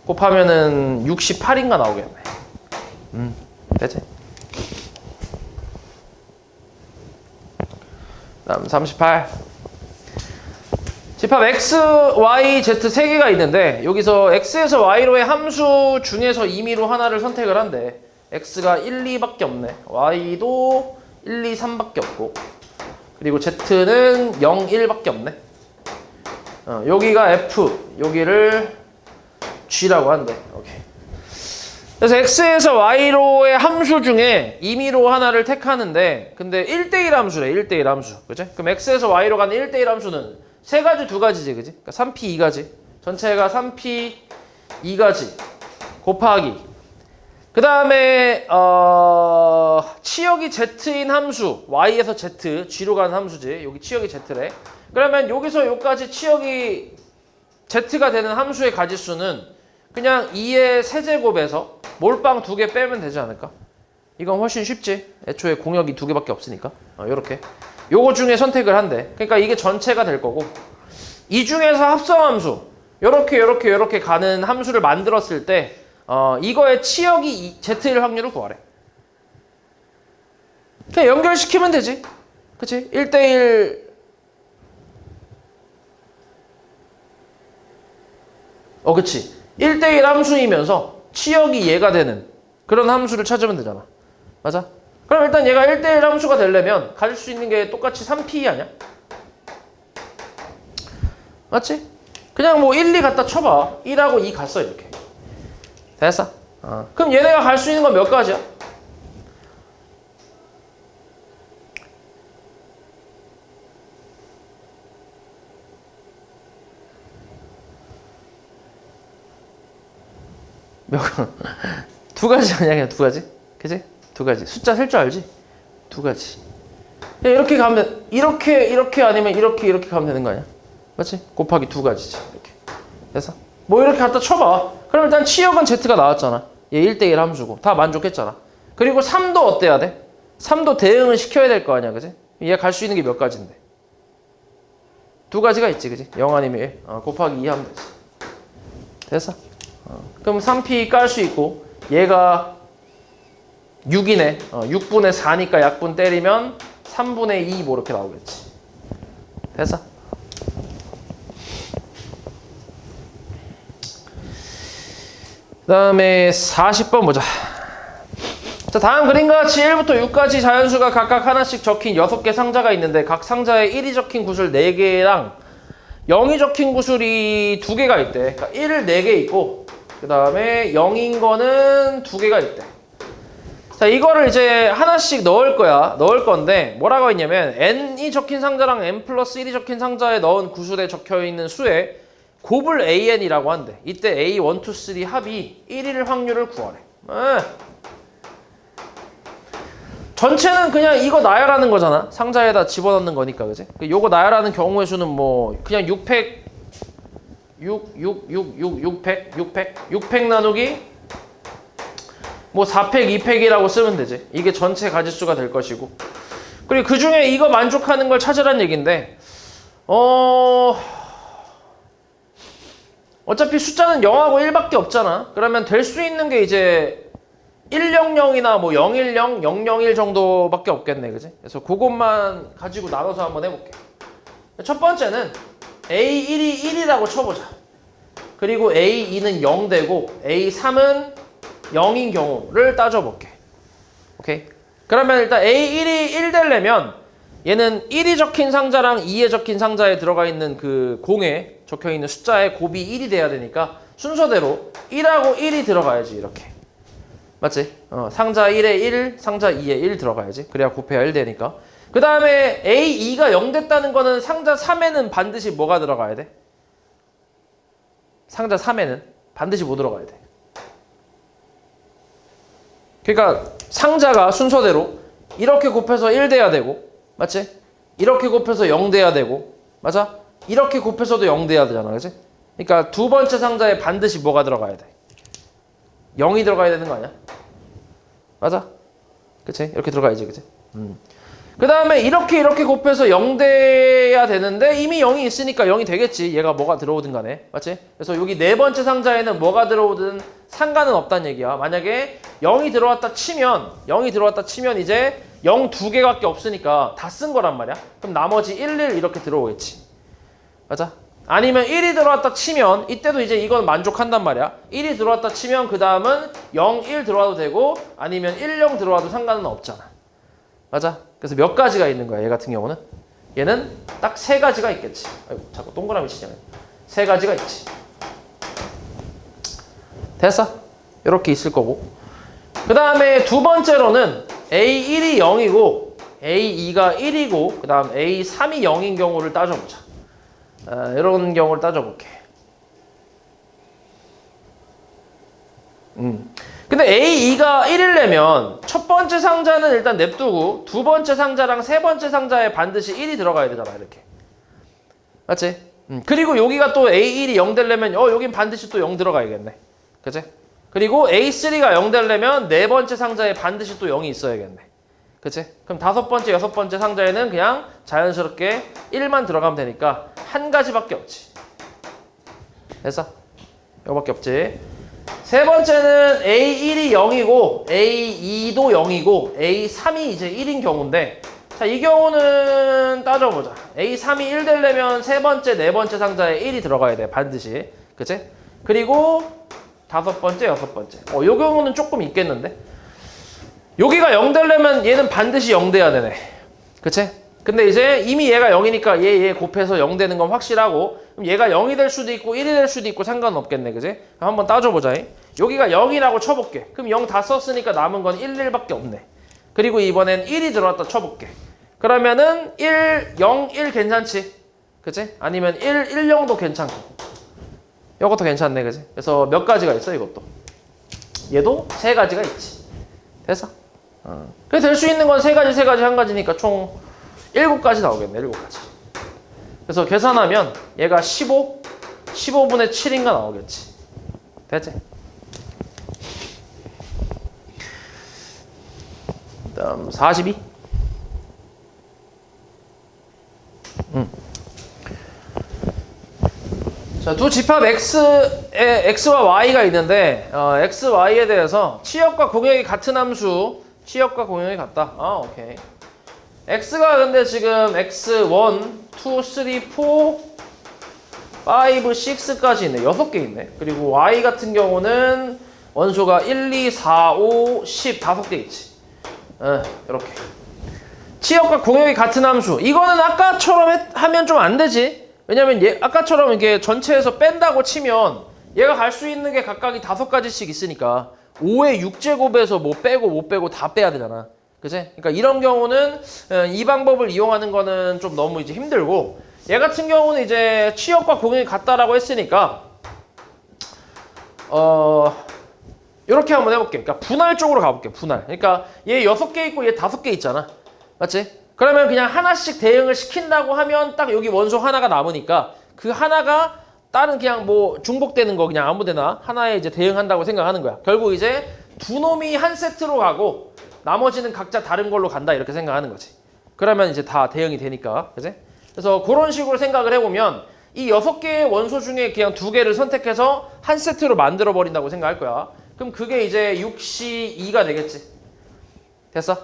곱하면은 68인가 나오겠네. 되지? 다음 38. 집합 x, y, z 세 개가 있는데 여기서 x에서 y로의 함수 중에서 임의로 하나를 선택을 한대. x가 1, 2밖에 없네. y도 1, 2, 3밖에 없고 그리고 z는 0, 1밖에 없네. 여기가 f, 여기를 g라고 한대. 오케이. 그래서 x에서 y로의 함수 중에 임의로 하나를 택하는데 근데 1대1 함수래. 1대1 함수. 그치? 그럼 x에서 y로 가는 1대1 함수는 세 가지, 두 가지지, 그지? 그러니까 3p 2가지. 전체가 3p 2가지 곱하기. 그 다음에 치역이 z인 함수, y에서 z, g로 가는 함수지. 여기 치역이 z래. 그러면 여기서 여기까지 치역이 z가 되는 함수의 가지수는 그냥 2의 세제곱에서 몰빵 2개 빼면 되지 않을까? 이건 훨씬 쉽지. 애초에 공역이 2개밖에 없으니까. 요렇게. 요거 중에 선택을 한대. 그러니까 이게 전체가 될 거고 이 중에서 합성함수 요렇게 가는 함수를 만들었을 때 이거의 치역이 z일 확률을 구하래. 그냥 연결시키면 되지. 그치? 1대1 그치. 1대1 함수이면서 치역이 얘가 되는 그런 함수를 찾으면 되잖아. 맞아? 그럼 일단 얘가 1대1 함수가 되려면 가질 수 있는 게 똑같이 3p 아니야? 맞지? 그냥 뭐 1, 2 갖다 쳐봐. 1하고 2 갔어 이렇게. 됐어? 그럼 얘네가 갈 수 있는 건 몇 가지야? 두 가지 아니야? 그냥 두 가지? 그치? 두 가지. 숫자 셀 줄 알지? 두 가지. 이렇게 가면 이렇게 아니면 이렇게 가면 되는 거 아니야? 맞지? 곱하기 두 가지지. 이렇게. 됐어? 뭐 이렇게 갖다 쳐봐. 그럼 일단 치역은 z가 나왔잖아. 얘 1대1 함수고. 다 만족했잖아. 그리고 3도 어때야 돼? 3도 대응을 시켜야 될 거 아니야. 그치? 얘 갈 수 있는 게 몇 가지인데? 두 가지가 있지. 그치? 0 아니면 1. 곱하기 2 하면 되지. 됐어? 그럼 3p 깔 수 있고 얘가 6이네. 6분의 4니까 약분 때리면 3분의 2 뭐 이렇게 나오겠지. 됐어? 그 다음에 40번 보자. 자, 다음 그림과 같이 1부터 6까지 자연수가 각각 하나씩 적힌 6개 상자가 있는데 각 상자에 1이 적힌 구슬 4개랑 0이 적힌 구슬이 2개가 있대. 그러니까 1을 4개 있고 그 다음에 0인 거는 2개가 있대. 자, 이거를 이제 하나씩 넣을 거야. 넣을 건데 뭐라고 했냐면 n이 적힌 상자랑 n 플러스 1이 적힌 상자에 넣은 구슬에 적혀있는 수에 곱을 an이라고 한대. 이때 a, 1, 2, 3 합이 1일 확률을 구하래. 전체는 그냥 이거 나열하는 거잖아. 상자에다 집어넣는 거니까, 그지? 요거 나열하는 경우의 수는 뭐 그냥 600 나누기 뭐 4팩, 2팩이라고 쓰면 되지. 이게 전체 가지수가 될 것이고. 그리고 그 중에 이거 만족하는 걸 찾으란 얘기인데 어차피 숫자는 0하고 1밖에 없잖아. 그러면 될 수 있는 게 이제 100이나 뭐 010, 001 정도밖에 없겠네. 그지? 그래서 그것만 가지고 나눠서 한번 해볼게. 첫 번째는 A1이 1이라고 쳐보자. 그리고 A2는 0 되고 A3은 0인 경우를 따져볼게. 오케이? 그러면 일단 A1이 1 되려면 얘는 1이 적힌 상자랑 2에 적힌 상자에 들어가 있는 그 공에 적혀있는 숫자의 곱이 1이 돼야 되니까 순서대로 1하고 1이 들어가야지. 이렇게. 맞지? 상자 1에 1, 상자 2에 1 들어가야지. 그래야 곱해야 1 되니까. 그 다음에 A2가 0 됐다는 거는 상자 3에는 반드시 뭐가 들어가야 돼? 상자 3에는 반드시 뭐 들어가야 돼? 그러니까 상자가 순서대로 이렇게 곱해서 1 돼야 되고, 맞지? 이렇게 곱해서 0 돼야 되고, 맞아? 이렇게 곱해서도 0 돼야 되잖아, 그치? 그러니까 두 번째 상자에 반드시 뭐가 들어가야 돼? 0이 들어가야 되는 거 아니야? 맞아? 그치? 이렇게 들어가야지, 그치? 그 다음에 이렇게 곱해서 0 돼야 되는데 이미 0이 있으니까 0이 되겠지. 얘가 뭐가 들어오든 간에. 맞지? 그래서 여기 네 번째 상자에는 뭐가 들어오든 상관은 없다는 얘기야. 만약에 0이 들어왔다 치면 이제 0 2개밖에 없으니까 다 쓴 거란 말이야. 그럼 나머지 1, 1 이렇게 들어오겠지. 맞아? 아니면 1이 들어왔다 치면 이때도 이제 이건 만족한단 말이야. 1이 들어왔다 치면 그 다음은 0, 1 들어와도 되고 아니면 1, 0 들어와도 상관은 없잖아. 맞아? 그래서 몇 가지가 있는 거야. 얘 같은 경우는. 얘는 딱 세 가지가 있겠지. 아이고 자꾸 동그라미 치잖아. 세 가지가 있지. 됐어? 이렇게 있을 거고. 그 다음에 두 번째로는 A1이 0이고 A2가 1이고 그 다음 A3이 0인 경우를 따져보자. 이런 경우를 따져볼게. 근데 A2가 1이려면 첫 번째 상자는 일단 냅두고 두 번째 상자랑 세 번째 상자에 반드시 1이 들어가야 되잖아. 이렇게. 맞지? 그리고 여기가 또 A1이 0 되려면 여긴 반드시 또 0 들어가야겠네. 그치? 그리고 A3가 0 되려면 네 번째 상자에 반드시 또 0이 있어야겠네. 그치? 그럼 다섯 번째, 여섯 번째 상자에는 그냥 자연스럽게 1만 들어가면 되니까 한 가지밖에 없지. 됐어? 이거밖에 없지. 세 번째는 A1이 0이고 A2도 0이고 A3이 이제 1인 경우인데 자, 이 경우는 따져보자. A3이 1 되려면 세 번째, 네 번째 상자에 1이 들어가야 돼. 반드시. 그치? 그리고 다섯 번째, 여섯 번째. 요 경우는 조금 있겠는데? 여기가 0 되려면 얘는 반드시 0 돼야 되네. 그치? 근데 이제 이미 얘가 0이니까 얘 곱해서 0 되는 건 확실하고 그럼 얘가 0이 될 수도 있고 1이 될 수도 있고 상관은 없겠네. 그치? 한번 따져보자. 여기가 0이라고 쳐볼게. 그럼 0 다 썼으니까 남은 건 1, 1밖에 없네. 그리고 이번엔 1이 들어왔다 쳐볼게. 그러면은 1, 0, 1 괜찮지? 그치? 아니면 1, 1, 0도 괜찮고 이것도 괜찮네. 그치? 그래서 몇 가지가 있어 이것도. 얘도 세 가지가 있지. 됐어? 그래서 될 수 있는 건 세 가지, 한 가지니까 총 7가지 나오겠네. 7가지. 그래서 계산하면 얘가 15, 15분의 7인가 나오겠지. 됐지? 다음 42. 자, 두 집합 X와 Y가 있는데 X, Y에 대해서 치역과 공역이 같은 함수 치역과 공역이 같다. 오케이. X가 근데 지금 X1, 2, 3, 4, 5, 6까지 있네. 6개 있네. 그리고 Y 같은 경우는 원소가 1, 2, 4, 5, 10, 5개 있지. 이렇게. 치역과 공역이 같은 함수. 이거는 아까처럼 하면 좀 안 되지. 왜냐면 아까처럼 이게 전체에서 뺀다고 치면 얘가 갈 수 있는 게 각각이 5가지씩 있으니까 5의 6제곱에서 뭐 빼고 못 빼고 다 빼야 되잖아. 그치? 그러니까 이런 경우는 이 방법을 이용하는 거는 좀 너무 이제 힘들고 얘 같은 경우는 이제 치역과 공역이 같다라고 했으니까 이렇게 한번 해볼게. 그러니까 분할 쪽으로 가볼게. 분할. 그러니까 얘 6개 있고 얘 5개 있잖아. 맞지? 그러면 그냥 하나씩 대응을 시킨다고 하면 딱 여기 원소 하나가 남으니까 그 하나가 다른 그냥 뭐 중복되는 거 그냥 아무데나 하나에 이제 대응한다고 생각하는 거야. 결국 이제 두 놈이 한 세트로 가고 나머지는 각자 다른 걸로 간다 이렇게 생각하는 거지. 그러면 이제 다 대응이 되니까. 그치? 그래서 그런 식으로 생각을 해보면 이 6개의 원소 중에 그냥 2개를 선택해서 한 세트로 만들어 버린다고 생각할 거야. 그럼 그게 이제 6C2가 되겠지. 됐어?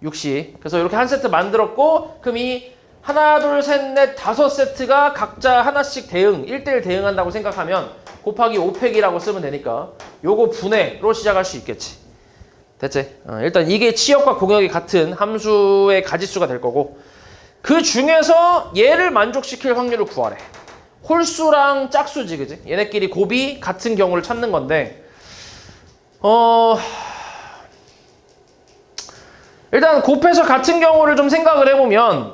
6C. 그래서 이렇게 한 세트 만들었고 그럼 이 하나, 둘, 셋, 넷, 5세트가 각자 하나씩 대응, 1대1 대응한다고 생각하면 곱하기 5팩이라고 쓰면 되니까 요거 분해로 시작할 수 있겠지. 됐지? 일단 이게 치역과 공역이 같은 함수의 가지수가 될 거고 그 중에서 얘를 만족시킬 확률을 구하래. 홀수랑 짝수지, 그지? 얘네끼리 곱이 같은 경우를 찾는 건데 일단 곱해서 같은 경우를 좀 생각을 해보면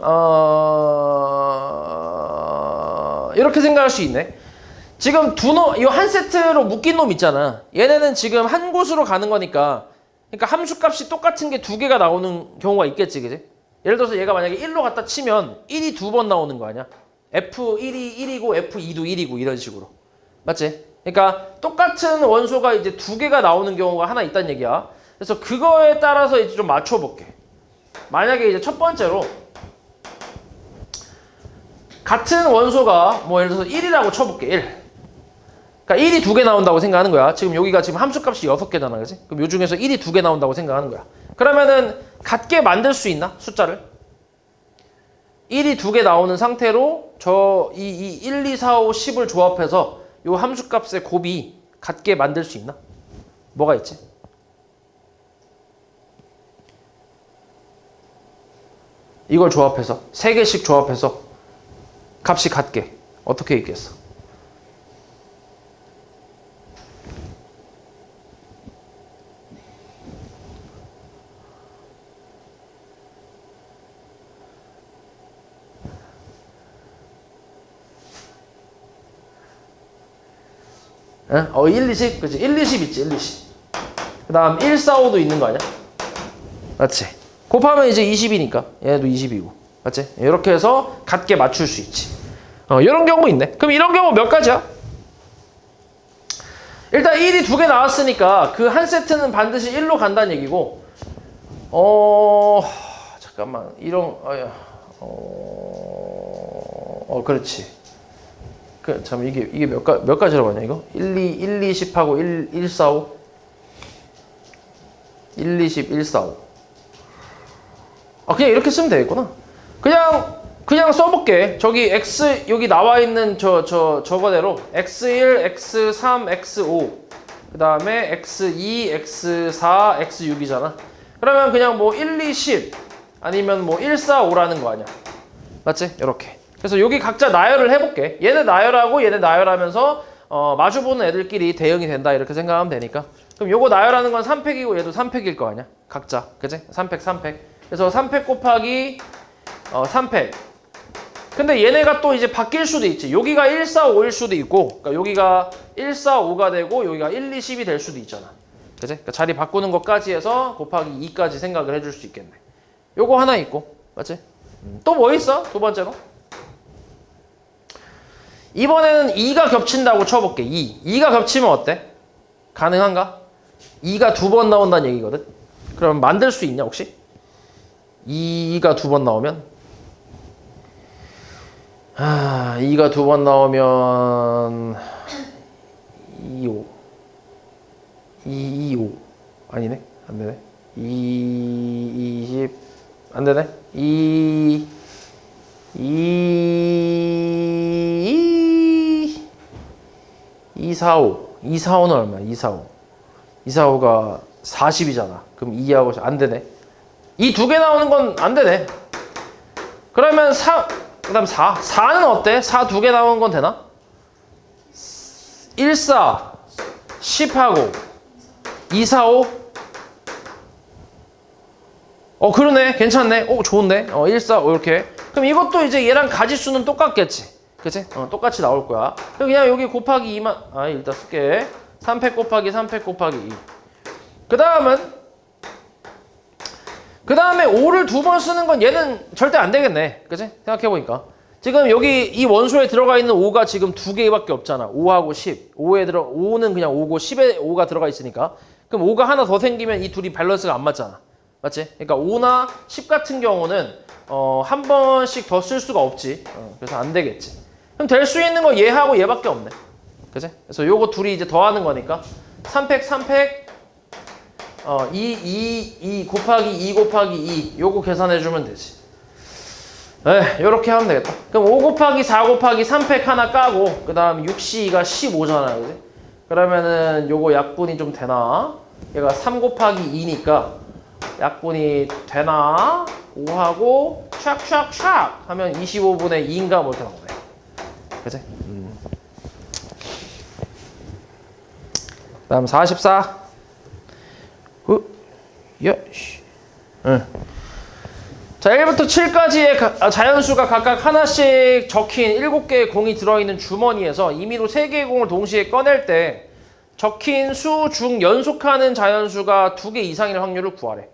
이렇게 생각할 수 있네. 지금 이 한 세트로 묶인 놈 있잖아. 얘네는 지금 한 곳으로 가는 거니까 그러니까 함수값이 똑같은 게 2개가 나오는 경우가 있겠지, 그지? 예를 들어서 얘가 만약에 1로 갖다 치면 1이 2번 나오는 거 아니야? F1이 1이고 F2도 1이고 이런 식으로. 맞지? 그러니까 똑같은 원소가 이제 2개가 나오는 경우가 하나 있다는 얘기야. 그래서 그거에 따라서 이제 좀 맞춰볼게. 만약에 이제 첫 번째로 같은 원소가 뭐 예를 들어서 1이라고 쳐볼게. 1. 그러니까 1이 2개 나온다고 생각하는 거야. 지금 여기가 지금 함수값이 6개잖아. 그지? 그럼 요 중에서 1이 2개 나온다고 생각하는 거야. 그러면은 같게 만들 수 있나? 숫자를? 1이 두 개 나오는 상태로 이 1, 2, 4, 5, 10을 조합해서 이 함수값의 곱이 같게 만들 수 있나? 뭐가 있지? 이걸 조합해서 3개씩 조합해서 값이 같게 어떻게 있겠어? 응? 1, 2, 10? 그치? 1, 2, 10 있지, 1, 2, 10. 그 다음 1, 4, 5도 있는 거 아니야? 맞지? 곱하면 이제 20이니까 얘도 20이고 맞지? 이렇게 해서 같게 맞출 수 있지. 이런 경우 있네. 그럼 이런 경우 몇 가지야? 일단 1이 두 개 나왔으니까 그 한 세트는 반드시 1로 간다는 얘기고 잠깐만 이런 그렇지. 참 이게 몇 가지라고 하냐 이거? 1, 2, 10하고 1, 4, 5 1, 2, 10, 1, 4, 5 그냥 이렇게 쓰면 되겠구나. 그냥 써볼게. 저기 x 여기 나와 있는 저거대로 x1, x3, x5 그 다음에 x2, x4, x6이잖아. 그러면 그냥 뭐 1, 2, 10 아니면 뭐 1, 4, 5라는 거 아니야. 맞지? 이렇게. 그래서 여기 각자 나열을 해볼게. 얘네 나열하고 얘네 나열하면서 마주보는 애들끼리 대응이 된다 이렇게 생각하면 되니까. 그럼 요거 나열하는 건 3팩이고 얘도 3팩일 거 아니야. 각자. 그치? 3팩, 3팩. 그래서 3팩 곱하기 3팩. 근데 얘네가 또 이제 바뀔 수도 있지. 여기가 1, 4, 5일 수도 있고 그러니까 여기가 1, 4, 5가 되고 여기가 1, 2, 10이 될 수도 있잖아. 그치? 그러니까 자리 바꾸는 것까지 해서 곱하기 2까지 생각을 해줄 수 있겠네. 요거 하나 있고 맞지? 또 뭐 있어? 두 번째로 이번에는 2가 겹친다고 쳐볼게. 2가 겹치면 어때? 가능한가? 2가 두 번 나온다는 얘기거든. 그럼 만들 수 있냐 혹시? 2가 두 번 나오면 2가 두 번 나오면 2, 5 2, 2, 5 아니네? 안되네 2, 20 안되네 2, 4, 5 2, 4, 5는 얼마야? 2, 4, 5 2, 4, 5가 40이잖아. 그럼 2하고 안되네. 이 두 개 나오는 건 안되네. 그러면 3, 그 다음 4 4는 어때? 4 두 개 나오는 건 되나? 1, 4 10하고 2, 4, 5 그러네. 괜찮네. 좋은데. 1, 4, 5 이렇게. 그럼 이것도 이제 얘랑 가지수는 똑같겠지. 그치? 똑같이 나올 거야. 그럼 그냥 여기 곱하기 2만 일단 쓸게. 3팩 곱하기 3팩 곱하기 2. 그 다음에 5를 두 번 쓰는 건 얘는 절대 안 되겠네. 그치? 생각해보니까. 지금 여기 이 원소에 들어가 있는 5가 지금 두 개밖에 없잖아. 5하고 10. 5는 그냥 5고 10에 5가 들어가 있으니까. 그럼 5가 하나 더 생기면 이 둘이 밸런스가 안 맞잖아. 맞지? 그러니까 5나 10 같은 경우는 한 번씩 더 쓸 수가 없지. 그래서 안 되겠지. 그럼 될 수 있는 거 얘하고 얘밖에 없네. 그치? 그래서 요거 둘이 이제 더하는 거니까 3팩 3팩 2 곱하기 2 곱하기 2 요거 계산해주면 되지. 요렇게 하면 되겠다. 그럼 5 곱하기 4 곱하기 3팩 하나 까고 그 다음 6C2가 15잖아. 그지? 그러면은 요거 약분이 좀 되나? 얘가 3 곱하기 2니까 약분이 되나? 5하고 샥샥샥 하면 25분의 2인가 뭐 이렇게 나오네. 그치? 그 다음 44 자 1부터 7까지의 자연수가 각각 하나씩 적힌 7개의 공이 들어있는 주머니에서 임의로 3개의 공을 동시에 꺼낼 때 적힌 수 중 연속하는 자연수가 2개 이상일 확률을 구하래.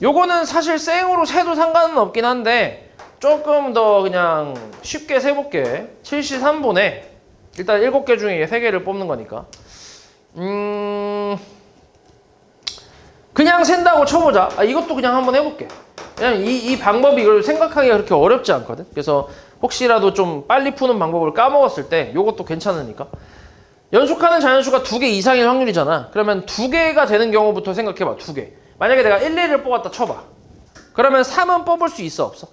요거는 사실 생으로 세도 상관은 없긴 한데 조금 더 그냥 쉽게 세볼게. 73분에 일단 7개 중에 3개를 뽑는 거니까 그냥 센다고 쳐보자. 이것도 그냥 한번 해볼게. 그냥 이 방법이 이걸 생각하기가 그렇게 어렵지 않거든. 그래서 혹시라도 좀 빨리 푸는 방법을 까먹었을 때 이것도 괜찮으니까. 연속하는 자연수가 2개 이상일 확률이잖아. 그러면 2개가 되는 경우부터 생각해봐. 2개. 만약에 내가 1, 2를 뽑았다 쳐봐. 그러면 3은 뽑을 수 있어 없어?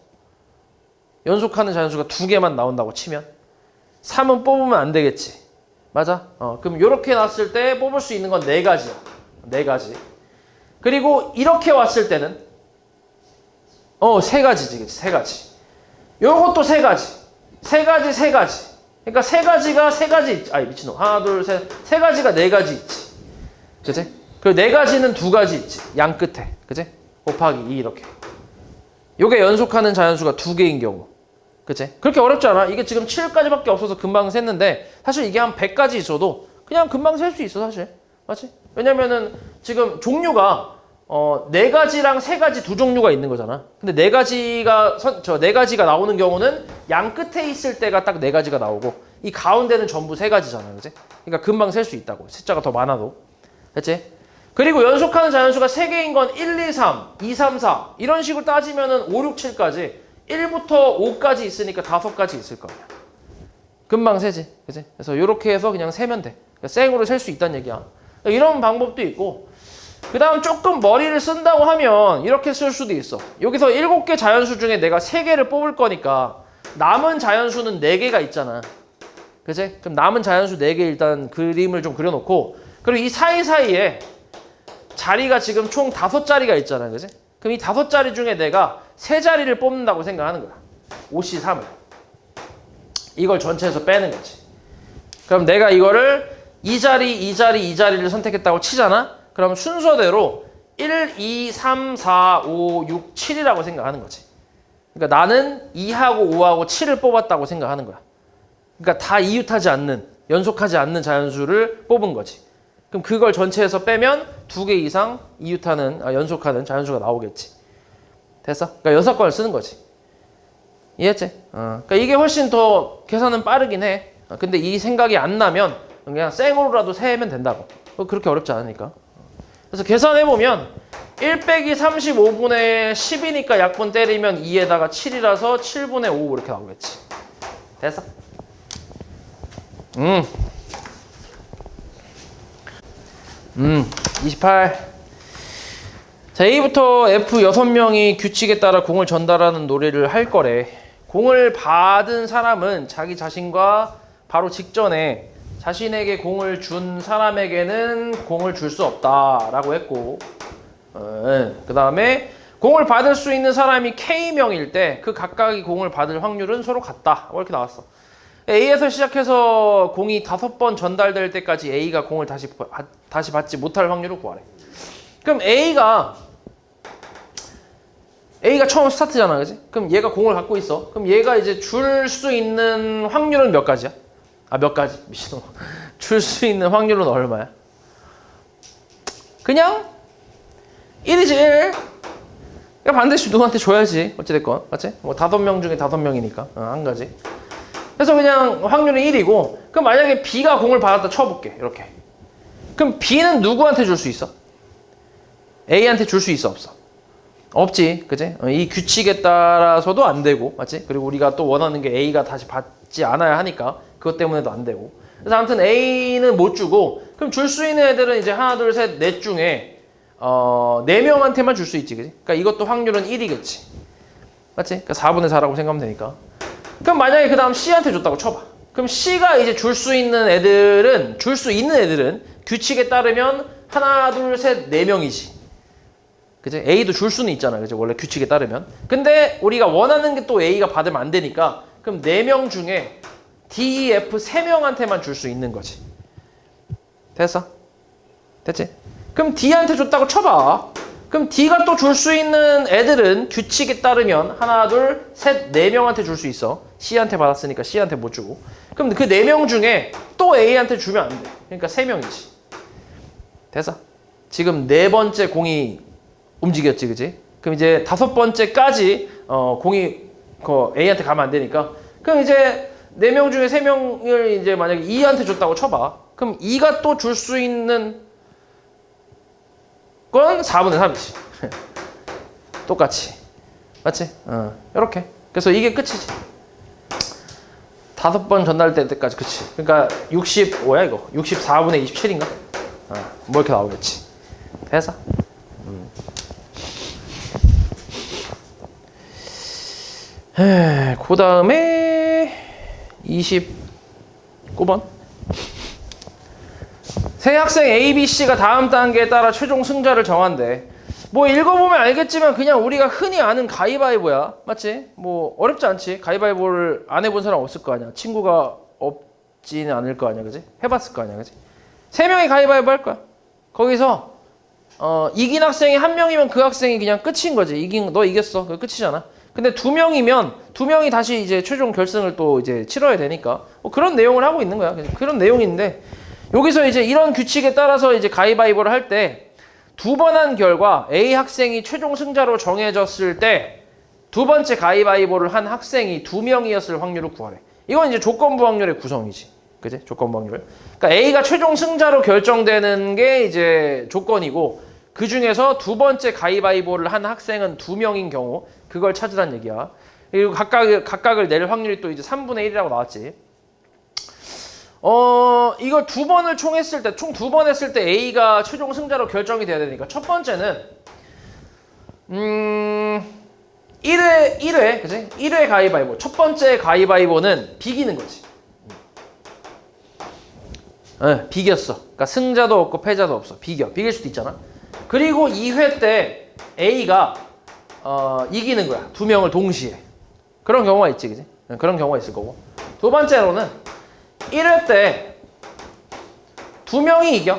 연속하는 자연수가 2개만 나온다고 치면 3은 뽑으면 안 되겠지. 맞아? 그럼 이렇게 놨을 때 뽑을 수 있는 건 4가지야. 4가지. 그리고 이렇게 왔을 때는 3가지지. 그치? 3가지. 요것도 3가지. 3가지, 3가지. 그러니까 3가지가 3가지 있지. 아이 미친놈. 하나, 둘, 셋. 3가지가 4가지 있지. 그치? 그리고 4가지는 2가지 있지. 양 끝에. 그치? 곱하기 2 이렇게. 요게 연속하는 자연수가 2개인 경우. 그치? 그렇게 어렵지 않아. 이게 지금 7까지밖에 없어서 금방 샜는데 사실 이게 한 100까지 있어도 그냥 금방 셀 수 있어 사실. 맞지? 왜냐면은 지금 종류가 4가지랑 3가지 두 종류가 있는 거잖아. 근데 4가지가 나오는 경우는 양 끝에 있을 때가 딱 4가지가 나오고 이 가운데는 전부 3가지잖아. 그치? 그러니까 금방 셀 수 있다고. 숫자가 더 많아도. 그치? 그리고 연속하는 자연수가 3개인 건 1, 2, 3, 2, 3, 4 이런 식으로 따지면은 5, 6, 7까지 1부터 5까지 있으니까 5가지 있을 거야. 금방 세지. 그치? 그래서 이렇게 해서 그냥 세면 돼. 그러니까 생으로 셀 수 있다는 얘기야. 이런 방법도 있고 그 다음 조금 머리를 쓴다고 하면 이렇게 쓸 수도 있어. 여기서 7개 자연수 중에 내가 3개를 뽑을 거니까 남은 자연수는 4개가 있잖아. 그치? 그럼 남은 자연수 4개 일단 그림을 좀 그려놓고 그리고 이 사이사이에 자리가 지금 총 5자리가 있잖아. 그치? 그럼 이 5자리 중에 내가 3자리를 뽑는다고 생각하는 거야. 5C3을. 이걸 전체에서 빼는 거지. 그럼 내가 이거를 이 자리, 이 자리를 선택했다고 치잖아? 그럼 순서대로 1, 2, 3, 4, 5, 6, 7이라고 생각하는 거지. 그러니까 나는 2하고 5하고 7을 뽑았다고 생각하는 거야. 그러니까 다 이웃하지 않는, 연속하지 않는 자연수를 뽑은 거지. 그럼 그걸 전체에서 빼면 2개 이상 연속하는 자연수가 나오겠지. 됐어? 그러니까 6건을 쓰는 거지. 이해했지? 그러니까 이게 훨씬 더 계산은 빠르긴 해. 근데 이 생각이 안 나면 그냥 생으로라도 세면 된다고. 그렇게 어렵지 않으니까. 그래서 계산해보면 1 빼기 35분의 10이니까 약분 때리면 2에다가 7이라서 7분의 5 이렇게 나오겠지. 됐어? 28. 자, A부터 F 6명이 규칙에 따라 공을 전달하는 놀이를 할 거래. 공을 받은 사람은 자기 자신과 바로 직전에 자신에게 공을 준 사람에게는 공을 줄 수 없다라고 했고 그 다음에 공을 받을 수 있는 사람이 K명일 때 그 각각이 공을 받을 확률은 서로 같다. 이렇게 나왔어. A에서 시작해서 공이 5번 전달될 때까지 A가 공을 다시 받지 못할 확률을 구하래. 그럼 A가 처음 스타트잖아, 그지? 그럼 얘가 공을 갖고 있어. 그럼 얘가 이제 줄 수 있는 확률은 몇 가지야? 몇 가지? 미친놈. 줄 수 있는 확률은 얼마야? 그냥 1이지 1. 그러니까 반드시 누구한테 줘야지. 어찌됐건. 맞지? 뭐 5명 중에 5명이니까. 한 가지. 그래서 그냥 확률은 1이고 그럼 만약에 B가 공을 받았다 쳐볼게. 이렇게. 그럼 B는 누구한테 줄 수 있어? A한테 줄 수 있어? 없어? 없지. 그치? 이 규칙에 따라서도 안 되고 맞지? 그리고 우리가 또 원하는 게 A가 다시 받지 않아야 하니까 그것 때문에도 안 되고 그래서 아무튼 A는 못 주고 그럼 줄 수 있는 애들은 이제 하나 둘 셋 넷 중에 4명한테만 줄 수 있지. 그치? 그러니까 이것도 확률은 1이겠지. 맞지? 그러니까 4분의 4라고 생각하면 되니까 그럼 만약에 그 다음 C한테 줬다고 쳐봐. 그럼 C가 이제 줄 수 있는 애들은 규칙에 따르면 하나 둘 셋 4명이지. 그치? A도 줄 수는 있잖아. 그치? 원래 규칙에 따르면. 근데 우리가 원하는 게 또 A가 받으면 안 되니까 그럼 4명 중에 D, E, F 3명한테만 줄 수 있는 거지. 됐어? 됐지? 그럼 D한테 줬다고 쳐봐. 그럼 D가 또 줄 수 있는 애들은 규칙에 따르면 하나, 둘, 셋, 4명한테 줄 수 있어. C한테 받았으니까 C한테 못 주고. 그럼 그 4명 중에 또 A한테 주면 안 돼. 그러니까 3명이지. 됐어? 지금 4번째 공이 움직였지, 그치? 그럼 이제 5번째까지 공이 A한테 가면 안 되니까 그럼 이제 4명 중에 3명을 이제 만약에 E한테 줬다고 쳐봐. 그럼 E가 또 줄 수 있는 건 4분의 3이지. 똑같이. 맞지? 이렇게. 그래서 이게 끝이지. 5번 전달될 때까지 그치. 그러니까 65야 이거. 64분의 27인가? 뭐 이렇게 나오겠지. 됐어? 그 다음에 29번. 새 학생 A, B, C가 다음 단계에 따라 최종 승자를 정한대. 뭐 읽어보면 알겠지만 그냥 우리가 흔히 아는 가위바위보야. 맞지? 뭐 어렵지 않지? 가위바위보를 안 해본 사람 없을 거 아니야. 친구가 없지는 않을 거 아니야. 그지? 해봤을 거 아니야. 그지? 3명이 가위바위보 할 거야. 거기서 이긴 학생이 1명이면 그 학생이 그냥 끝인 거지. 너 이겼어. 그 끝이잖아. 근데 2명이면 2명이 다시 이제 최종 결승을 또 이제 치러야 되니까 뭐 그런 내용을 하고 있는 거야. 그런 내용인데 여기서 이제 이런 규칙에 따라서 이제 가위바위보를 할 때 2번 한 결과 A 학생이 최종 승자로 정해졌을 때 2번째 가위바위보를 한 학생이 2명이었을 확률을 구하래. 이건 이제 조건부 확률의 구성이지. 그지? 조건부 확률. 그러니까 A가 최종 승자로 결정되는 게 이제 조건이고 그 중에서 2번째 가위바위보를 한 학생은 2명인 경우 그걸 찾으란 얘기야. 그리고 각각을 낼 확률이 또 이제 3분의 1이라고 나왔지. 이걸 2번을 총 했을 때, 총 2번 했을 때 A가 최종 승자로 결정이 돼야 되니까 첫 번째는 1회, 그치? 1회 가위바위보. 첫 번째 가위바위보는 비기는 거지. 비겼어. 그러니까 승자도 없고 패자도 없어. 비길 수도 있잖아. 그리고 2회 때 A가 이기는 거야. 2명을 동시에. 그런 경우가 있지, 그치? 그런 경우가 있을 거고. 두 번째로는 1회 때 2명이 이겨.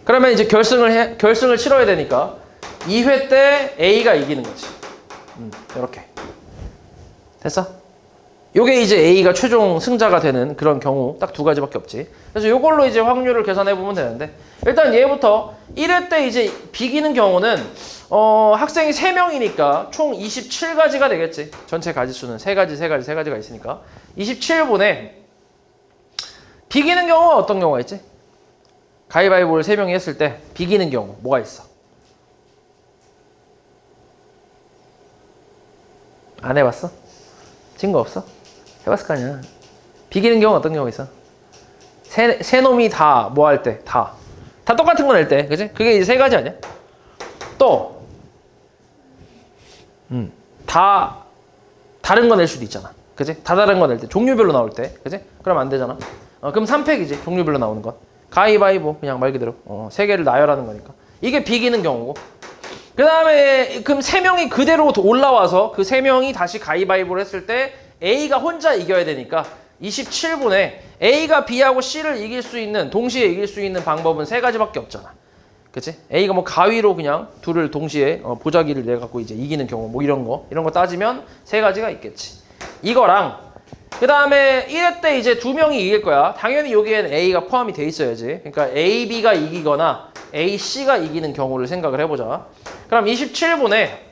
그러면 이제 결승을 치러야 되니까 2회 때 A가 이기는 거지. 이렇게. 됐어? 요게 이제 A가 최종 승자가 되는 그런 경우 딱 2가지밖에 없지. 그래서 요걸로 이제 확률을 계산해 보면 되는데 일단 얘부터 1회 때 이제 비기는 경우는 학생이 3명이니까 총 27가지가 되겠지. 전체 가지수는 3가지가 있으니까 27분에 비기는 경우가 어떤 경우가 있지? 가위바위보를 3명이 했을 때 비기는 경우 뭐가 있어? 안 해봤어? 친구 없어? 해봤을 거 아니야. 비기는 경우 어떤 경우가 있어? 세 놈이 다 뭐 할 때? 다 똑같은 거 낼 때, 그치? 그게 이제 3가지 아니야? 또 다 다른 거 낼 수도 있잖아. 그치? 다 다른 거 낼 때, 종류별로 나올 때, 그치? 그럼 안 되잖아. 그럼 3팩이지, 종류별로 나오는 건. 가위바위보, 그냥 말 그대로 3개를 나열하는 거니까. 이게 비기는 경우고. 그 다음에 그럼 3명이 그대로 올라와서 그 3명이 다시 가위바위보를 했을 때 A가 혼자 이겨야 되니까 27분에 A가 B하고 C를 이길 수 있는, 동시에 이길 수 있는 방법은 3가지밖에 없잖아. 그치? A가 뭐 가위로 그냥 둘을 동시에 보자기를 내갖고 이제 이기는 경우 뭐 이런 거 따지면 3가지가 있겠지. 이거랑 그 다음에 1회 때 이제 2명이 이길 거야. 당연히 여기엔 A가 포함이 돼 있어야지. 그러니까 A, B가 이기거나 A, C가 이기는 경우를 생각을 해보자. 그럼 27분에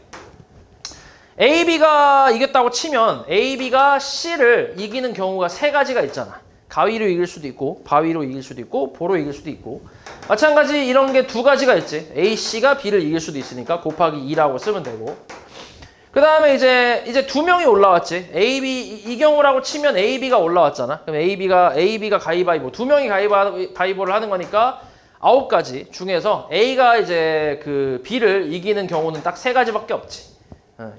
A, B가 이겼다고 치면 A, B가 C를 이기는 경우가 3가지가 있잖아. 가위로 이길 수도 있고 바위로 이길 수도 있고 보로 이길 수도 있고 마찬가지 이런 게 2가지가 있지. A, C가 B를 이길 수도 있으니까 곱하기 2라고 쓰면 되고 그 다음에 이제 2명이 올라왔지. A, B 이 경우라고 치면 A, B가 올라왔잖아. 그럼 A, B가 가위바위보 2명이 가위바위보를 하는 거니까 9가지 중에서 A가 이제 그 B를 이기는 경우는 딱 3가지밖에 없지.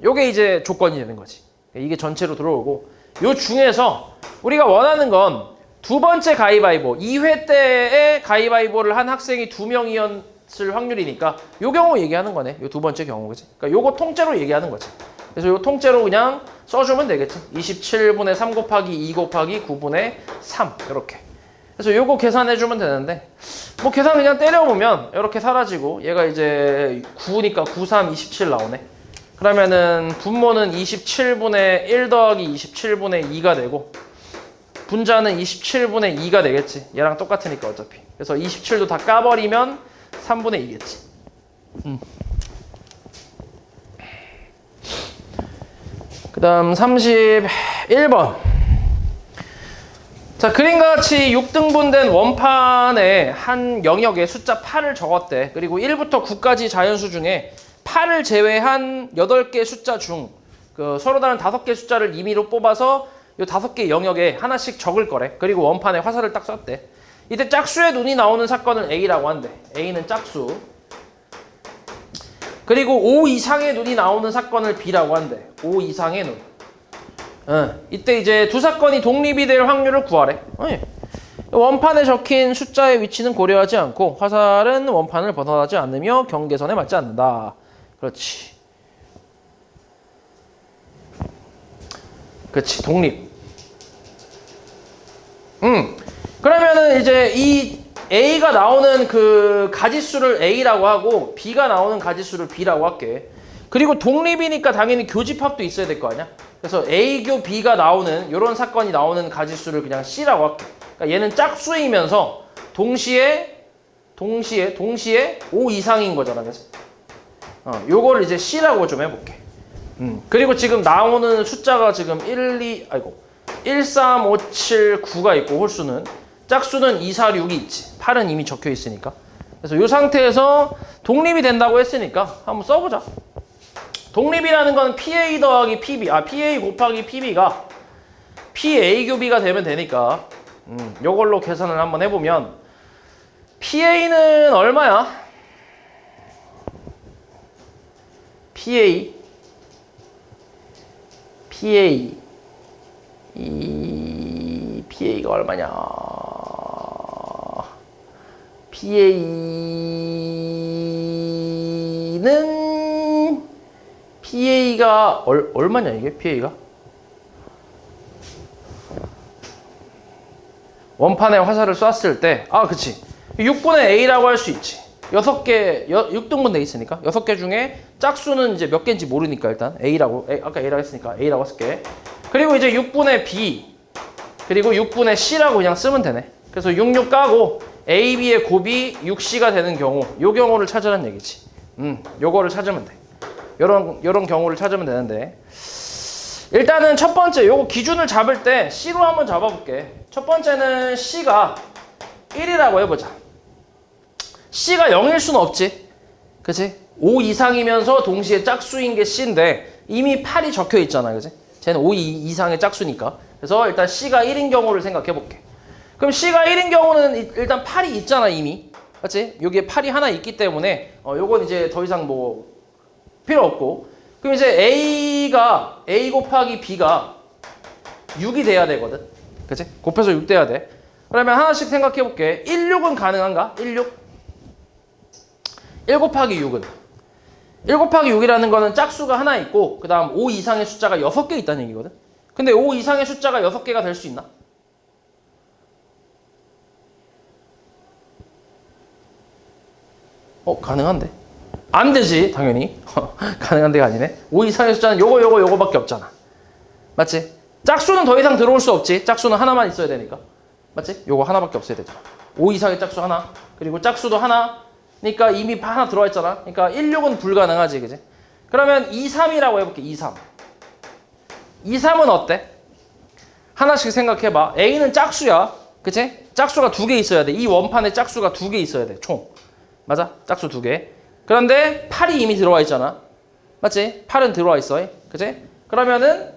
요게 이제 조건이 되는 거지. 이게 전체로 들어오고 요 중에서 우리가 원하는 건 2번째 가위바위보 2회 때에 가위바위보를 한 학생이 2명이었을 확률이니까 요 경우 얘기하는 거네. 요 2번째 경우 그치? 그러니까 요거 통째로 얘기하는 거지. 그래서 요 통째로 그냥 써주면 되겠지. 27분의 3 곱하기 2 곱하기 9분의 3 이렇게. 그래서 요거 계산해주면 되는데 뭐 계산 그냥 때려보면 이렇게 사라지고 얘가 이제 9니까 9, 3, 27 나오네. 그러면은 분모는 27분의 1 더하기 27분의 2가 되고 분자는 27분의 2가 되겠지. 얘랑 똑같으니까 어차피. 그래서 27도 다 까버리면 3분의 2겠지. 그 다음 31번. 자, 그림과 같이 6등분된 원판에 한 영역에 숫자 8을 적었대. 그리고 1부터 9까지 자연수 중에 8을 제외한 8개 숫자 중 서로 다른 5개 숫자를 임의로 뽑아서 이 5개 영역에 하나씩 적을 거래. 그리고 원판에 화살을 딱 쐈대. 이때 짝수의 눈이 나오는 사건을 A라고 한대. A는 짝수. 그리고 O 이상의 눈이 나오는 사건을 B라고 한대. O 이상의 눈. 이때 이제 두 사건이 독립이 될 확률을 구하래. 원판에 적힌 숫자의 위치는 고려하지 않고 화살은 원판을 벗어나지 않으며 경계선에 맞지 않는다. 그렇지. 그렇지. 독립. 그러면은 이제 이 A가 나오는 그 가지수를 A라고 하고 B가 나오는 가지수를 B라고 할게. 그리고 독립이니까 당연히 교집합도 있어야 될 거 아니야? 그래서 A교 B가 나오는 이런 사건이 나오는 가지수를 그냥 C라고 할게. 그러니까 얘는 짝수이면서 동시에 O 이상인 거잖아. 그래서 요거를 이제 C라고 좀 해볼게. 그리고 지금 나오는 숫자가 지금 1, 3, 5, 7, 9가 있고 홀수는 짝수는 2, 4, 6이 있지. 8은 이미 적혀 있으니까. 그래서 이 상태에서 독립이 된다고 했으니까 한번 써보자. 독립이라는 건 PA 더하기 PB, PA 곱하기 PB가 PA 교비가 되면 되니까 요걸로 계산을 한번 해보면 PA는 얼마야? PA가 얼마냐? PA가 얼마냐 이게 PA가? 원판에 화살을 쐈을 때 그치 6분의 A라고 할 수 있지. 6개 6등분 돼 있으니까 6개 중에 짝수는 이제 몇 개인지 모르니까 일단 아까 A라고 했으니까 A라고 쓸게. 그리고 이제 6분의 B 그리고 6분의 C라고 그냥 쓰면 되네. 그래서 6 까고 A, B의 곱이 6C가 되는 경우 요 경우를 찾으라는 얘기지. 요거를 찾으면 돼. 요런 경우를 찾으면 되는데 일단은 첫 번째 요거 기준을 잡을 때 C로 한번 잡아볼게. 첫 번째는 C가 1이라고 해보자. C가 0일 수는 없지. 그치? 5 이상이면서 동시에 짝수인 게 C인데 이미 8이 적혀 있잖아. 그치? 쟤는 5 이상의 짝수니까. 그래서 일단 C가 1인 경우를 생각해 볼게. 그럼 C가 1인 경우는 일단 8이 있잖아 이미. 그치? 여기에 8이 하나 있기 때문에 요건 이제 더 이상 뭐 필요 없고. 그럼 이제 A 곱하기 B가 6이 돼야 되거든. 그치? 곱해서 6 돼야 돼. 그러면 하나씩 생각해 볼게. 1, 6은 가능한가? 1, 6? 1 곱하기 6은? 1 곱하기 6이라는 거는 짝수가 하나 있고 그 다음 5 이상의 숫자가 6개 있다는 얘기거든. 근데 5 이상의 숫자가 6개가 될 수 있나? 가능한데? 안 되지 당연히. 가능한 데가 아니네. 5 이상의 숫자는 요거밖에 없잖아. 맞지? 짝수는 더 이상 들어올 수 없지. 짝수는 하나만 있어야 되니까. 맞지? 요거 하나밖에 없어야 되잖아. 5 이상의 짝수 하나 그리고 짝수도 하나 그러니까 이미 하나 들어와 있잖아. 그러니까 1, 6은 불가능하지. 그지? 그러면 2, 3이라고 해볼게. 2, 3. 2, 3은 어때? 하나씩 생각해봐. A는 짝수야. 그치? 짝수가 2개 있어야 돼. 이 원판에 짝수가 2개 있어야 돼. 총. 맞아? 짝수 2개. 그런데 8이 이미 들어와 있잖아. 맞지? 8은 들어와 있어. 그치? 그러면은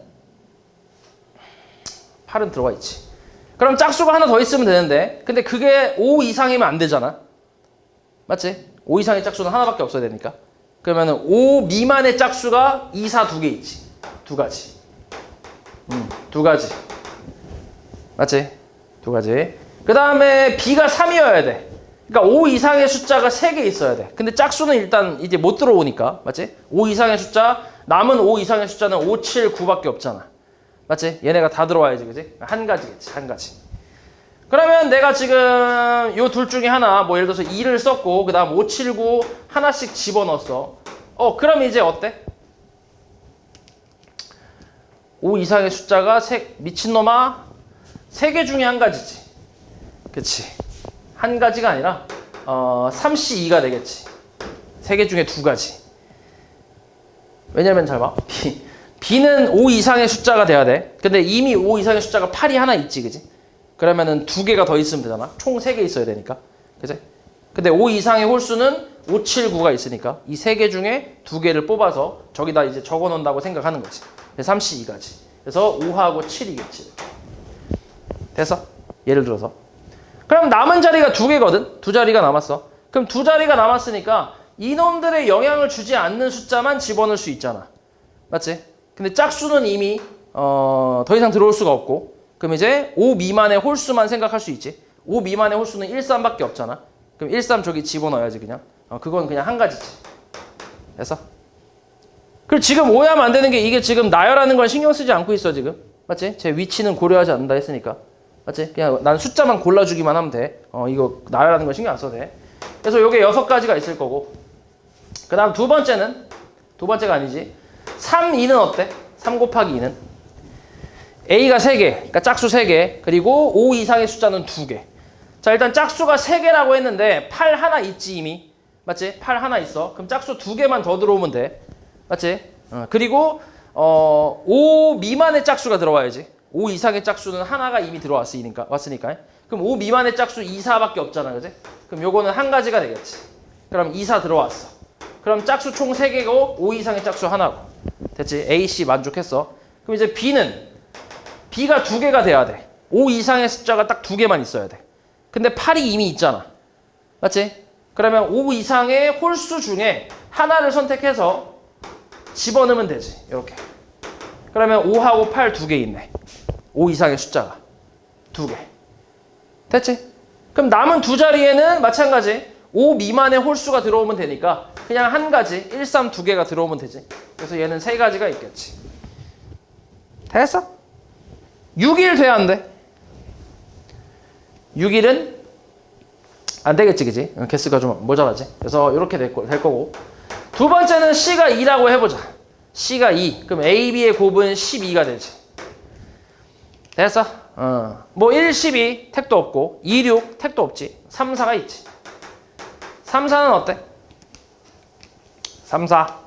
8은 들어와 있지. 그럼 짝수가 하나 더 있으면 되는데 근데 그게 5 이상이면 안 되잖아. 맞지? 5 이상의 짝수는 하나밖에 없어야 되니까. 그러면은 5 미만의 짝수가 2, 4 2개 있지. 2가지. 2가지. 맞지? 2가지. 그 다음에 B가 3이어야 돼. 그러니까 5 이상의 숫자가 3개 있어야 돼. 근데 짝수는 일단 이제 못 들어오니까. 맞지? 5 이상의 숫자, 남은 5 이상의 숫자는 5, 7, 9밖에 없잖아. 맞지? 얘네가 다 들어와야지. 그지? 한 가지겠지. 한 가지. 그러면 내가 지금 요 둘 중에 하나, 뭐 예를 들어서 2를 썼고, 그 다음 5, 7, 9 하나씩 집어넣었어. 그럼 이제 어때? 5 이상의 숫자가 미친놈아 3개 중에 한 가지지. 그치? 한 가지가 아니라 3C2가 되겠지. 3개 중에 2가지. 왜냐면 잘 봐. B는 5 이상의 숫자가 돼야 돼. 근데 이미 5 이상의 숫자가 8이 하나 있지. 그지? 그러면은 2개가 더 있으면 되잖아. 총 3개 있어야 되니까. 그치? 근데 5 이상의 홀수는 5, 7, 9가 있으니까 이 3개 중에 2개를 뽑아서 저기다 이제 적어 놓는다고 생각하는 거지. 3C2가지. 그래서 5하고 7이겠지. 됐어? 예를 들어서. 그럼 남은 자리가 2개거든? 2자리가 남았어. 그럼 2자리가 남았으니까 이놈들의 영향을 주지 않는 숫자만 집어넣을 수 있잖아. 맞지? 근데 짝수는 이미 더 이상 들어올 수가 없고, 그럼 이제 5 미만의 홀수만 생각할 수 있지. 5 미만의 홀수는 1, 3밖에 없잖아. 그럼 1, 3 저기 집어넣어야지 그냥. 그건 그냥 한 가지지. 됐어? 그리고 지금 오해하면 안 되는 게 이게 지금 나열하는 건 신경 쓰지 않고 있어 지금. 맞지? 제 위치는 고려하지 않는다 했으니까. 맞지? 그냥 난 숫자만 골라주기만 하면 돼. 이거 나열하는 건 신경 안 써도 돼. 그래서 요게 6가지가 있을 거고. 그 다음 두 번째가 아니지. 3, 2는 어때? 3 곱하기 2는? A가 3개, 그러니까 짝수 3개, 그리고 5 이상의 숫자는 2개. 자, 일단 짝수가 3개라고 했는데 8 하나 있지 이미. 맞지? 8 하나 있어. 그럼 짝수 2개만 더 들어오면 돼. 맞지? 그리고 5 미만의 짝수가 들어와야지. 5 이상의 짝수는 하나가 이미 왔으니까. 그럼 5 미만의 짝수 2, 4밖에 없잖아. 그지? 그럼 요거는 한 가지가 되겠지. 그럼 2, 4 들어왔어. 그럼 짝수 총 3개고 5 이상의 짝수 하나고. 됐지? A, C 만족했어. 그럼 이제 B가 2개가 돼야 돼. 5 이상의 숫자가 딱 2개만 있어야 돼. 근데 8이 이미 있잖아. 맞지? 그러면 5 이상의 홀수 중에 하나를 선택해서 집어넣으면 되지. 이렇게. 그러면 5하고 8 2개 있네. 5 이상의 숫자가 2개. 됐지? 그럼 남은 두 자리에는 마찬가지 5 미만의 홀수가 들어오면 되니까 그냥 한 가지 1, 3 2개가 들어오면 되지. 그래서 얘는 3가지가 있겠지. 됐어? 6일 돼야 안 돼? 6일은 안 되겠지, 그지? 개수가 좀 모자라지. 그래서 이렇게 될 거고. 두 번째는 C가 2라고 해보자. C가 2. 그럼 A, B의 곱은 12가 되지. 됐어? 뭐 1, 12 택도 없고 2, 6 택도 없지. 3, 4가 있지. 3, 4는 어때? 3, 4.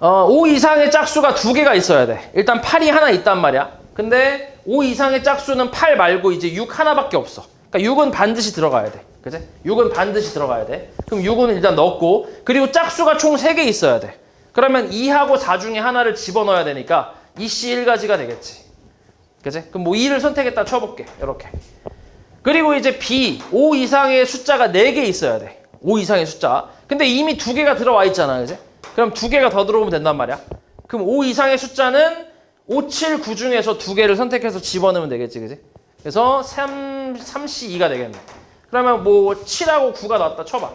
5 이상의 짝수가 2개가 있어야 돼. 일단 8이 하나 있단 말이야. 근데 5 이상의 짝수는 8 말고 이제 6 하나밖에 없어. 그러니까 6은 반드시 들어가야 돼. 그치? 6은 반드시 들어가야 돼. 그럼 6은 일단 넣고, 그리고 짝수가 총 3개 있어야 돼. 그러면 2하고 4 중에 하나를 집어넣어야 되니까 2C 1가지가 되겠지. 그치? 그럼 뭐 2를 선택했다 쳐볼게. 이렇게. 그리고 이제 B, 5 이상의 숫자가 4개 있어야 돼. 5 이상의 숫자. 근데 이미 2개가 들어와 있잖아. 그치? 그럼 2개가 더 들어오면 된단 말이야. 그럼 5 이상의 숫자는 5, 7, 9 중에서 2개를 선택해서 집어넣으면 되겠지. 그치? 그래서 3C2가 되겠네. 그러면 뭐 7하고 9가 나왔다 쳐봐.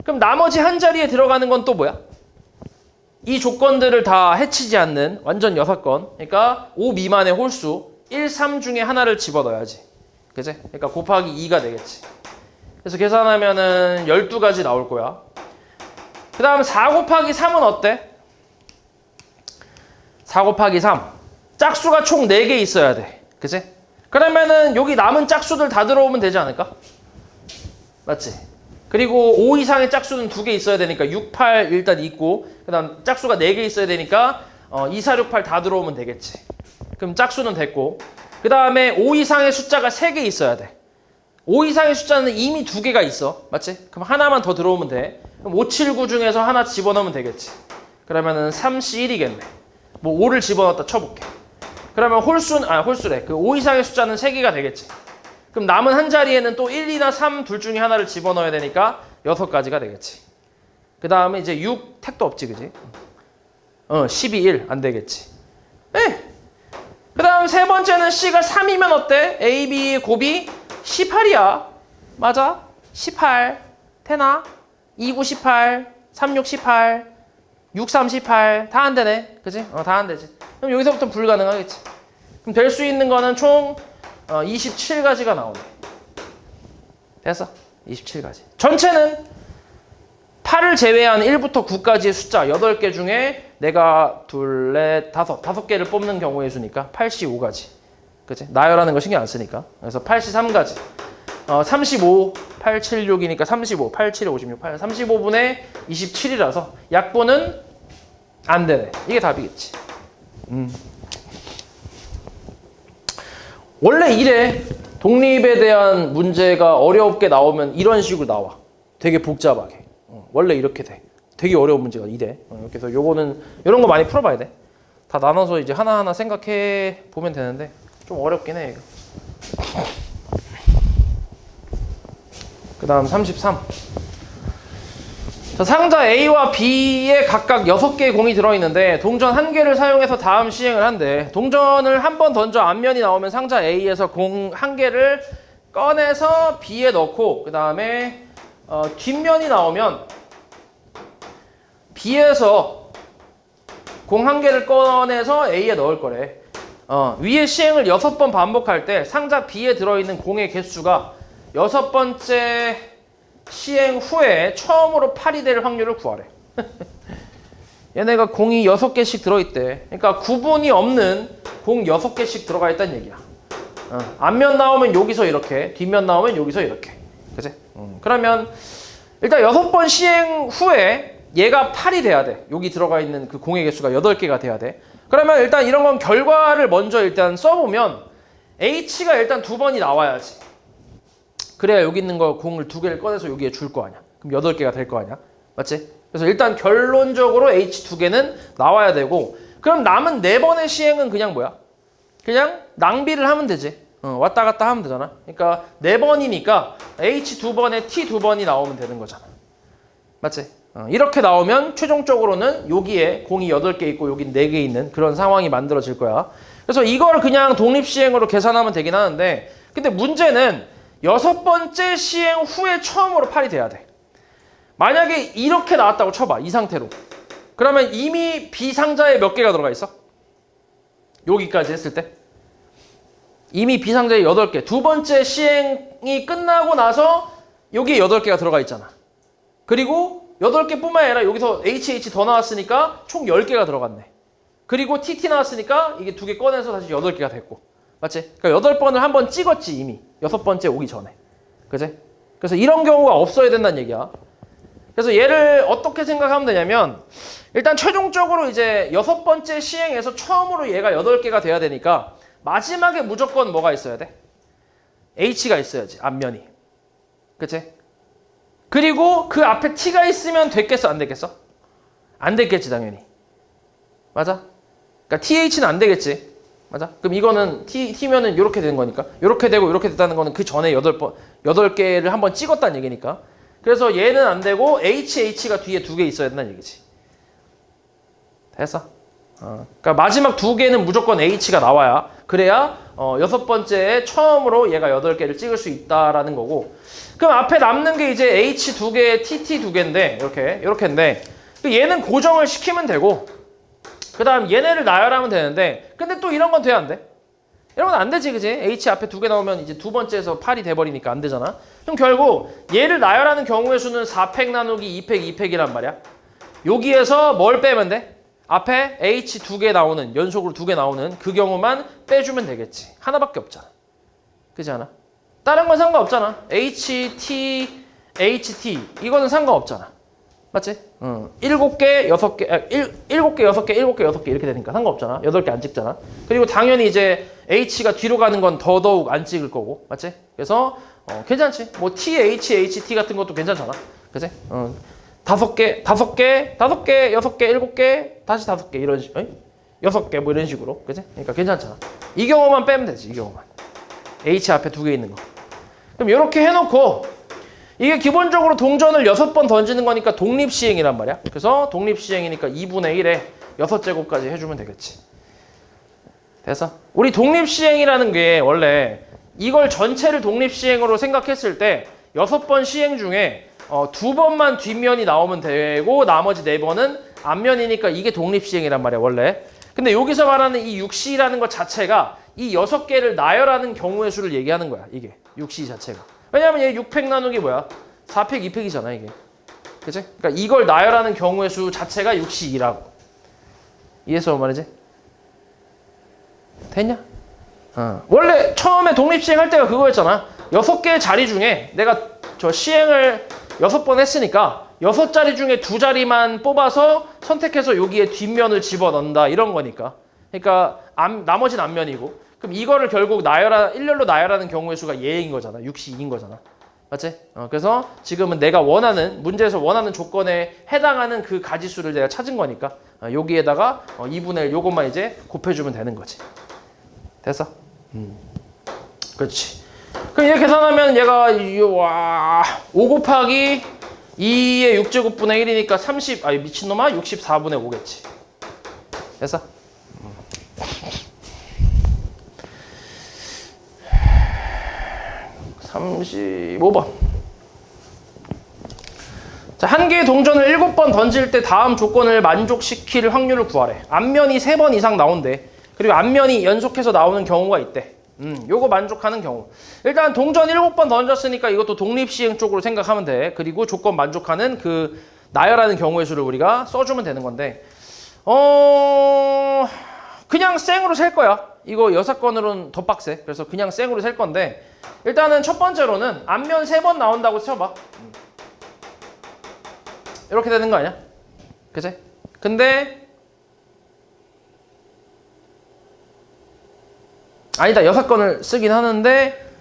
그럼 나머지 한 자리에 들어가는 건 또 뭐야? 이 조건들을 다 해치지 않는 완전 6건. 그러니까 5 미만의 홀수 1, 3 중에 하나를 집어넣어야지. 그치? 그러니까 곱하기 2가 되겠지. 그래서 계산하면은 12가지 나올 거야. 그 다음 4 곱하기 3은 어때? 4 곱하기 3. 짝수가 총 4개 있어야 돼. 그치? 그러면은 여기 남은 짝수들 다 들어오면 되지 않을까? 맞지? 그리고 5 이상의 짝수는 2개 있어야 되니까 6, 8 일단 있고, 그 다음 짝수가 4개 있어야 되니까 2, 4, 6, 8 다 들어오면 되겠지. 그럼 짝수는 됐고, 그 다음에 5 이상의 숫자가 3개 있어야 돼. 5 이상의 숫자는 이미 2개가 있어. 맞지? 그럼 하나만 더 들어오면 돼. 그럼 5, 7, 9 중에서 하나 집어넣으면 되겠지. 그러면은 3C1이겠네. 뭐 5를 집어넣었다 쳐볼게. 그러면 홀수래. 그 5 이상의 숫자는 3개가 되겠지. 그럼 남은 한 자리에는 또 1, 2나 3 둘 중에 하나를 집어넣어야 되니까 6가지가 되겠지. 그 다음에 이제 6 택도 없지, 그지? 12, 1 안 되겠지. 네. 그 다음 세 번째는 C가 3이면 어때? A, B 곱이 18이야. 맞아? 18. 되나? 2, 9, 18. 3, 6, 18. 6, 3, 18. 다 안 되네. 그지? 다 안 되지. 그럼 여기서부터는 불가능하겠지. 그럼 될 수 있는 거는 총 27가지가 나오네. 됐어? 27가지. 전체는 8을 제외한 1부터 9까지의 숫자 8개 중에 내가 2, 4, 5, 5개를 뽑는 경우의 수니까 85가지. 그치? 나열하는 거 신경 안 쓰니까. 그래서 83가지. 35, 876이니까 35, 87, 56, 35분의 27이라서 약분은 안 되네. 이게 답이겠지. 원래 이래. 독립에 대한 문제가 어렵게 나오면 이런 식으로 나와. 되게 복잡하게. 원래 이렇게 돼. 되게 어려운 문제가 이래. 그래서 요거는 이런 거 많이 풀어봐야 돼. 다 나눠서 이제 하나하나 생각해 보면 되는데 좀 어렵긴 해. 이거. 그 다음 33. 자, 상자 A와 B에 각각 6개의 공이 들어있는데 동전 1개를 사용해서 다음 시행을 한대. 동전을 한 번 던져 앞면이 나오면 상자 A에서 공 1개를 꺼내서 B에 넣고 그 다음에 뒷면이 나오면 B에서 공 1개를 꺼내서 A에 넣을 거래. 위에 시행을 6번 반복할 때 상자 B에 들어있는 공의 개수가 6번째 시행 후에 처음으로 8이 될 확률을 구하래. 얘네가 공이 6개씩 들어있대. 그러니까 구분이 없는 공 6개씩 들어가 있다는 얘기야. 앞면 나오면 여기서 이렇게, 뒷면 나오면 여기서 이렇게. 그치? 그러면 일단 6번 시행 후에 얘가 8이 돼야 돼. 여기 들어가 있는 그 공의 개수가 8개가 돼야 돼. 그러면 일단 이런 건 결과를 먼저 일단 써보면 H가 일단 2번이 나와야지. 그래야 여기 있는 거 공을 2개를 꺼내서 여기에 줄 거 아니야. 그럼 8개가 될 거 아니야. 맞지? 그래서 일단 결론적으로 H 2개는 나와야 되고 그럼 남은 4번의 시행은 그냥 뭐야? 그냥 낭비를 하면 되지. 왔다 갔다 하면 되잖아. 그러니까 4번이니까 H 2번에 T 2번이 나오면 되는 거잖아. 맞지? 이렇게 나오면 최종적으로는 여기에 공이 8개 있고 여기 4개 있는 그런 상황이 만들어질 거야. 그래서 이걸 그냥 독립시행으로 계산하면 되긴 하는데 근데 문제는 6번째 시행 후에 처음으로 8이 돼야 돼. 만약에 이렇게 나왔다고 쳐봐. 이 상태로. 그러면 이미 B 상자에 몇 개가 들어가 있어? 여기까지 했을 때. 이미 B 상자에 8개. 2번째 시행이 끝나고 나서 여기에 8개가 들어가 있잖아. 그리고 8개 뿐만 아니라 여기서 HH 더 나왔으니까 총 10개가 들어갔네. 그리고 TT 나왔으니까 이게 2개 꺼내서 다시 8개가 됐고. 맞지? 그러니까 8번을 한번 찍었지 이미. 6번째 오기 전에. 그치? 그래서 이런 경우가 없어야 된다는 얘기야. 그래서 얘를 어떻게 생각하면 되냐면 일단 최종적으로 이제 6번째 시행에서 처음으로 얘가 8개가 돼야 되니까 마지막에 무조건 뭐가 있어야 돼? H가 있어야지. 앞면이. 그치? 그리고 그 앞에 T가 있으면 됐겠어? 안 됐겠어? 안 됐겠지 당연히. 맞아? 그러니까 TH는 안 되겠지. 맞아? 그럼 이거는 T면은 이렇게 된 거니까. 이렇게 되고 이렇게 됐다는 거는 그 전에 8개를 한번 찍었다는 얘기니까. 그래서 얘는 안 되고 HH가 뒤에 2개 있어야 된다는 얘기지. 됐어? 그러니까 마지막 2개는 무조건 H가 나와야 그래야 6번째에 처음으로 얘가 8개를 찍을 수 있다라는 거고 그럼 앞에 남는 게 이제 H 2개, TT 2개인데 이렇게인데 얘는 고정을 시키면 되고 그 다음 얘네를 나열하면 되는데 근데 또 이런 건 돼 안 돼? 이런 건 안 되지 그지? H 앞에 2개 나오면 이제 2번째에서 8이 돼버리니까 안 되잖아. 그럼 결국 얘를 나열하는 경우의 수는 4팩 나누기 2팩 2팩이란 말이야. 여기에서 뭘 빼면 돼? 앞에 H 2개 나오는 연속으로 2개 나오는 그 경우만 빼주면 되겠지. 하나밖에 없잖아. 그렇지 않아? 다른 건 상관없잖아. HT, HT 이거는 상관없잖아. 맞지? 7개, 6개, 7개, 6개, 7개, 6개 이렇게 되니까 상관없잖아. 8개 안 찍잖아. 그리고 당연히 이제 H가 뒤로 가는 건 더더욱 안 찍을 거고. 맞지? 그래서 괜찮지. 뭐 T, H, HT 같은 것도 괜찮잖아. 그치? 5개, 5개, 5개, 6개, 7개, 다시 5개 이런 식, 6개 뭐 이런 식으로. 그치? 그러니까 괜찮잖아. 이 경우만 빼면 되지. 이 경우만. H 앞에 2개 있는 거. 그럼 이렇게 해놓고 이게 기본적으로 동전을 6번 던지는 거니까 독립시행이란 말이야. 그래서 독립시행이니까 2분의 1에 6제곱까지 해주면 되겠지. 됐어? 우리 독립시행이라는 게 원래 이걸 전체를 독립시행으로 생각했을 때 6번 시행 중에 2번만 뒷면이 나오면 되고 나머지 4번은 앞면이니까 이게 독립시행이란 말이야 원래. 근데 여기서 말하는 이 6C라는 것 자체가 이 6개를 나열하는 경우의 수를 얘기하는 거야. 이게 6C 자체가. 왜냐면 얘 6팩 나누기 뭐야? 4팩, 2팩이잖아 이게. 그치? 그러니까 이걸 나열하는 경우의 수 자체가 6C2라고. 이해했어? 뭔 말이지? 됐냐? 원래 처음에 독립시행 할 때가 그거였잖아. 6개의 자리 중에 내가 저 시행을 6번 했으니까 6자리 중에 2자리만 뽑아서 선택해서 여기에 뒷면을 집어넣는다 이런 거니까. 그러니까 나머지는 앞면이고. 그럼 이거를 결국 일렬로 나열하는 경우의 수가 얘인 거잖아. 6C2인 거잖아. 맞지? 그래서 지금은 내가 문제에서 원하는 조건에 해당하는 그 가지수를 내가 찾은 거니까 여기에다가 2분의 1 요것만 이제 곱해주면 되는 거지. 됐어? 그렇지. 그럼 이렇게 계산하면 얘가 5 곱하기 2의 6제곱분의 1이니까 30, 아니 미친놈아 64분의 5겠지. 됐어? 35번. 자, 한 개의 동전을 7번 던질 때 다음 조건을 만족시킬 확률을 구하래. 앞면이 3번 이상 나온대. 그리고 앞면이 연속해서 나오는 경우가 있대. 요거 만족하는 경우. 일단 동전 7번 던졌으니까 이것도 독립시행 쪽으로 생각하면 돼. 그리고 조건 만족하는 그 나열하는 경우의 수를 우리가 써주면 되는 건데 그냥 생으로 셀 거야. 이거 6건으로는 더 빡세. 그래서 그냥 생으로 셀 건데 일단은 첫 번째로는 앞면 3번 나온다고 쳐봐. 이렇게 되는 거 아니야? 그치? 근데 아니다. 6건을 쓰긴 하는데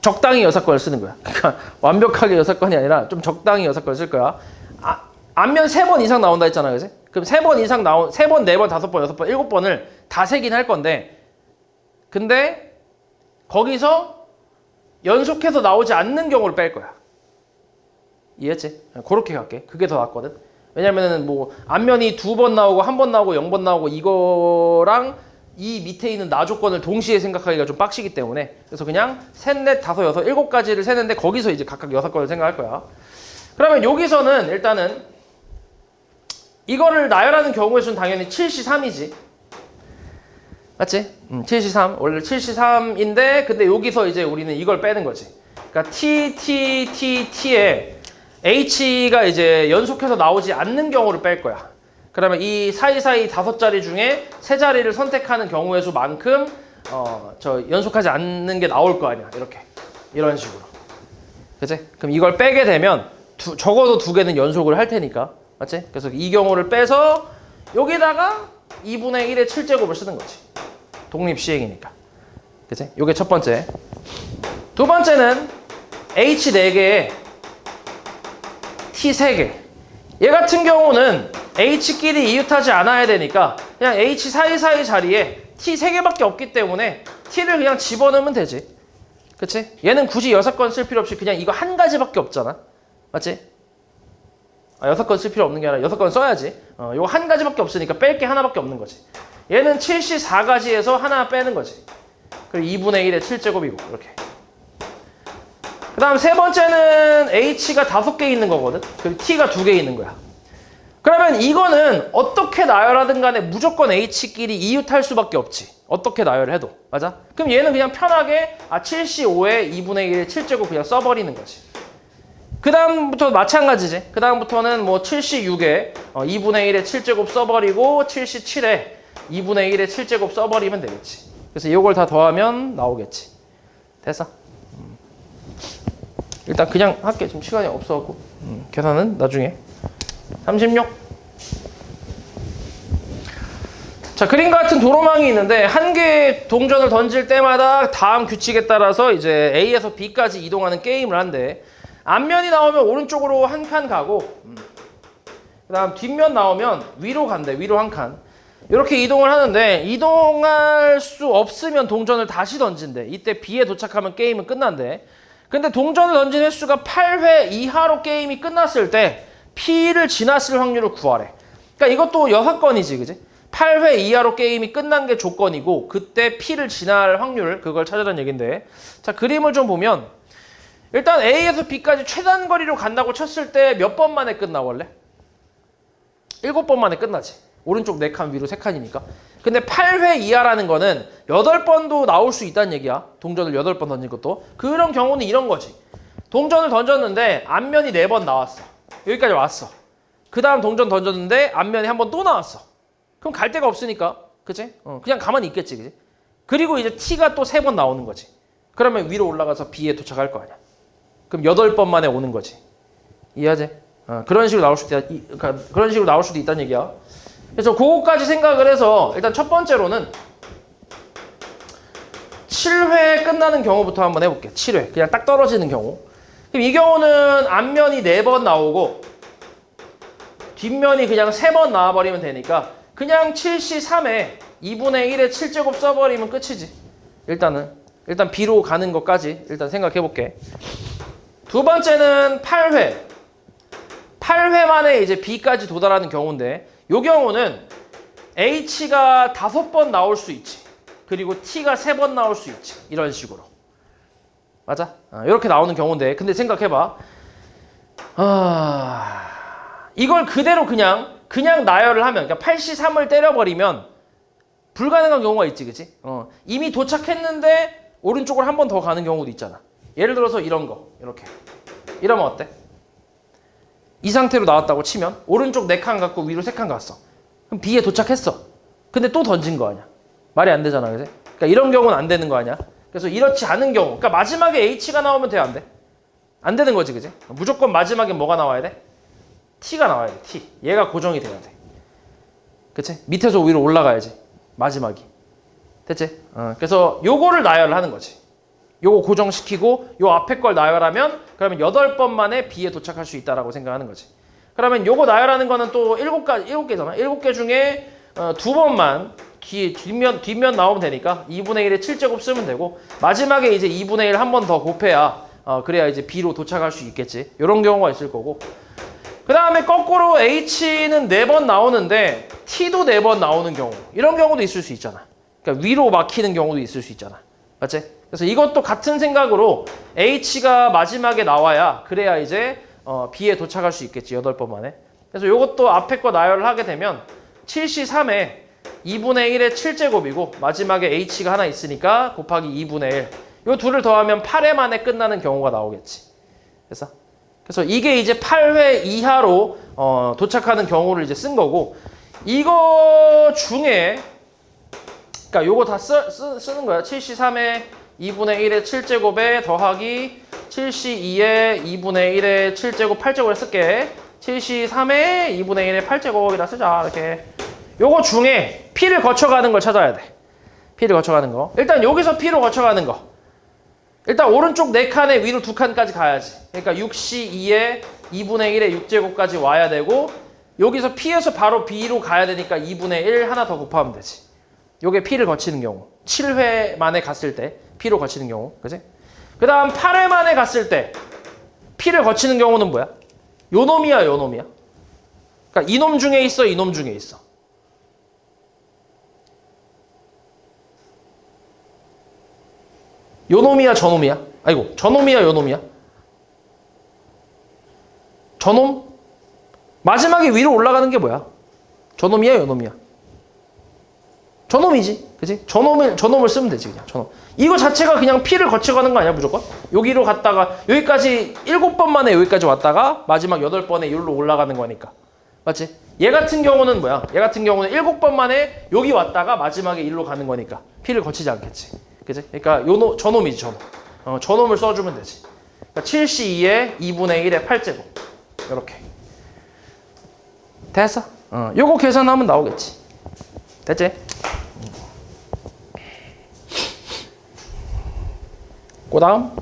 적당히 6건을 쓰는 거야. 그러니까 완벽하게 6건이 아니라 좀 적당히 6건을 쓸 거야. 앞면 3번 이상 나온다 했잖아. 그치? 그럼 3번 이상 3번, 4번, 5번, 6번, 7번을 다 세긴 할 건데 근데 거기서 연속해서 나오지 않는 경우를 뺄 거야. 이해했지? 그렇게 갈게. 그게 더 낫거든. 왜냐면은 뭐 앞면이 2번 나오고 1번 나오고 0번 나오고 이거랑 이 밑에 있는 나 조건을 동시에 생각하기가 좀 빡시기 때문에 그래서 그냥 셋, 넷, 다섯, 여섯, 7가지를 세는데 거기서 이제 각각 6건을 생각할 거야. 그러면 여기서는 일단은 이거를 나열하는 경우의 수는 당연히 7C3이지. 맞지? 7C3. 원래 7C3인데 근데 여기서 이제 우리는 이걸 빼는 거지. 그러니까 T에 H가 이제 연속해서 나오지 않는 경우를 뺄 거야. 그러면 이 사이사이 5자리 중에 3자리를 선택하는 경우의 수만큼 연속하지 않는 게 나올 거 아니야. 이렇게. 이런 식으로. 그치? 그럼 이걸 빼게 되면 적어도 2개는 연속을 할 테니까. 맞지? 그래서 이 경우를 빼서 여기다가 2분의 1의 7제곱을 쓰는 거지. 독립시행이니까. 그치? 요게 첫 번째. 두 번째는 H 4개에 T 3개. 얘 같은 경우는 H끼리 이웃하지 않아야 되니까 그냥 H 사이사이 자리에 T 3개밖에 없기 때문에 T를 그냥 집어넣으면 되지. 그치? 얘는 굳이 6건 쓸 필요 없이 그냥 이거 한 가지밖에 없잖아. 맞지? 6건 쓸 필요 없는 게 아니라 6건 써야지. 이거 한 가지밖에 없으니까 뺄 게 하나밖에 없는 거지. 얘는 7C 4가지에서 하나 빼는 거지. 그리고 2분의 1의 7제곱이고 이렇게. 그 다음 세 번째는 H가 5개 있는 거거든. 그리고 T가 2개 있는 거야. 그러면 이거는 어떻게 나열하든 간에 무조건 H끼리 이웃할 수밖에 없지. 어떻게 나열을 해도. 맞아? 그럼 얘는 그냥 편하게 7C5에 2분의 1의 7제곱 그냥 써버리는 거지. 그 다음부터 마찬가지지. 그 다음부터는 뭐 7C6에 2분의 1의 7제곱 써버리고 7C7에 2분의 1의 7제곱 써버리면 되겠지. 그래서 이걸 다 더하면 나오겠지. 됐어? 일단 그냥 할게. 지금 시간이 없어갖고. 계산은 나중에. 36. 자, 그림과 같은 도로망이 있는데 한 개의 동전을 던질 때마다 다음 규칙에 따라서 이제 A에서 B까지 이동하는 게임을 한대. 앞면이 나오면 오른쪽으로 한 칸 가고 그 다음 뒷면 나오면 위로 간대. 위로 한 칸. 이렇게 이동을 하는데 이동할 수 없으면 동전을 다시 던진대. 이때 B에 도착하면 게임은 끝난대. 근데 동전을 던진 횟수가 8회 이하로 게임이 끝났을 때 P를 지났을 확률을 구하래. 그러니까 이것도 6건이지, 그지? 8회 이하로 게임이 끝난 게 조건이고 그때 P를 지날 확률, 그걸 찾으라는 얘긴데 자, 그림을 좀 보면 일단 A에서 B까지 최단 거리로 간다고 쳤을 때 몇 번 만에 끝나 원래? 7번 만에 끝나지. 오른쪽 4칸, 위로 3칸이니까. 근데 8회 이하라는 거는 8번도 나올 수 있다는 얘기야. 동전을 8번 던진 것도. 그런 경우는 이런 거지. 동전을 던졌는데 앞면이 4번 나왔어. 여기까지 왔어. 그 다음 동전 던졌는데 앞면이 한 번 또 나왔어. 그럼 갈 데가 없으니까. 그치? 그냥 가만히 있겠지. 그치? 그리고 이제 T가 또 3번 나오는 거지. 그러면 위로 올라가서 B에 도착할 거 아니야. 그럼 8번 만에 오는 거지. 이해하지? 그런 식으로 나올 수도 있다. 그런 식으로 나올 수도 있다는 얘기야. 그래서 그거까지 생각을 해서 일단 첫 번째로는 7회 끝나는 경우부터 한번 해볼게. 7회. 그냥 딱 떨어지는 경우. 그럼 이 경우는 앞면이 4번 나오고 뒷면이 그냥 3번 나와버리면 되니까 그냥 7C3에 2분의 1의 7제곱 써버리면 끝이지. 일단 B로 가는 것까지 일단 생각해볼게. 두 번째는 8회. 8회 만에 이제 B까지 도달하는 경우인데 이 경우는 H가 5번 나올 수 있지. 그리고 T가 3번 나올 수 있지. 이런 식으로. 맞아? 이렇게 나오는 경우인데 근데 생각해봐. 이걸 그대로 그냥 나열을 하면 그러니까 83을 때려버리면 불가능한 경우가 있지. 그치? 이미 도착했는데 오른쪽으로 한 번 더 가는 경우도 있잖아. 예를 들어서 이런 거 이렇게 이러면 어때? 이 상태로 나왔다고 치면 오른쪽 4칸 갔고 위로 3칸 갔어. 그럼 B에 도착했어. 근데 또 던진 거 아니야. 말이 안 되잖아. 그치? 그러니까 이런 경우는 안 되는 거 아니야. 그래서 이렇지 않은 경우 그러니까 마지막에 H가 나오면 돼 안 돼? 안 되는 거지. 그치? 무조건 마지막에 뭐가 나와야 돼? T가 나와야 돼. T. 얘가 고정이 돼야 돼. 그치? 밑에서 위로 올라가야지. 마지막이. 됐지? 그래서 요거를 나열을 하는 거지. 요거 고정시키고 요 앞에 걸 나열하면 그러면 8번 만에 B에 도착할 수 있다라고 생각하는 거지. 그러면 요거 나열하는 거는 또 7개잖아. 7개 중에 2번만 뒷면 나오면 되니까 2분의 1에 7제곱 쓰면 되고 마지막에 이제 2분의 1 한 번 더 곱해야 그래야 이제 B로 도착할 수 있겠지. 이런 경우가 있을 거고. 그 다음에 거꾸로 H는 4번 나오는데 T도 4번 나오는 경우. 이런 경우도 있을 수 있잖아. 그러니까 위로 막히는 경우도 있을 수 있잖아. 맞지? 그래서 이것도 같은 생각으로 H가 마지막에 나와야 그래야 이제 B에 도착할 수 있겠지. 8번 만에. 그래서 이것도 앞에 거 나열을 하게 되면 7C3에 2분의 1의 7제곱이고 마지막에 H가 하나 있으니까 곱하기 2분의 1. 이 둘을 더하면 8회 만에 끝나는 경우가 나오겠지. 그래서 이게 이제 8회 이하로 도착하는 경우를 이제 쓴 거고 이거 중에 그러니까 요거 다 쓰는 거야. 7C3에 2분의 1의 7제곱에 더하기 7C2에 2분의 1의 7제곱 8제곱을 쓸게. 7C3에 2분의 1의 8제곱이라 쓰자. 이렇게. 요거 중에 P를 거쳐가는 걸 찾아야 돼. P를 거쳐가는 거. 일단 여기서 P로 거쳐가는 거. 일단 오른쪽 4칸에 위로 2칸까지 가야지. 그러니까 6C2에 2분의 1의 6제곱까지 와야 되고 여기서 P에서 바로 B로 가야 되니까 2분의 1 하나 더 곱하면 되지. 요게 P를 거치는 경우. 7회 만에 갔을 때 P로 거치는 경우. 그치? 그 다음 8회 만에 갔을 때 P를 거치는 경우는 뭐야? 요 놈이야, 요 놈이야? 그러니까 이놈 중에 있어, 이놈 중에 있어. 요 놈이야, 저 놈이야? 아이고, 저 놈이야, 요 놈이야? 저 놈? 마지막에 위로 올라가는 게 뭐야? 저 놈이야, 요 놈이야? 저 놈이지. 그치? 저 놈을 쓰면 되지, 그냥. 저 놈. 이거 자체가 그냥 P를 거쳐가는 거 아니야, 무조건? 여기로 갔다가, 여기까지 7번 만에 여기까지 왔다가, 마지막 8번에 여기로 올라가는 거니까. 맞지? 얘 같은 경우는 뭐야? 얘 같은 경우는 7번 만에 여기 왔다가 마지막에 일로 가는 거니까. P를 거치지 않겠지. 그치? 그러니까 저 놈이지, 저 놈. 저 놈을 써주면 되지. 그러니까 7C2에 2분의 1의 8제곱. 이렇게. 됐어? 요거 계산하면 나오겠지. 됐지? 그 다음.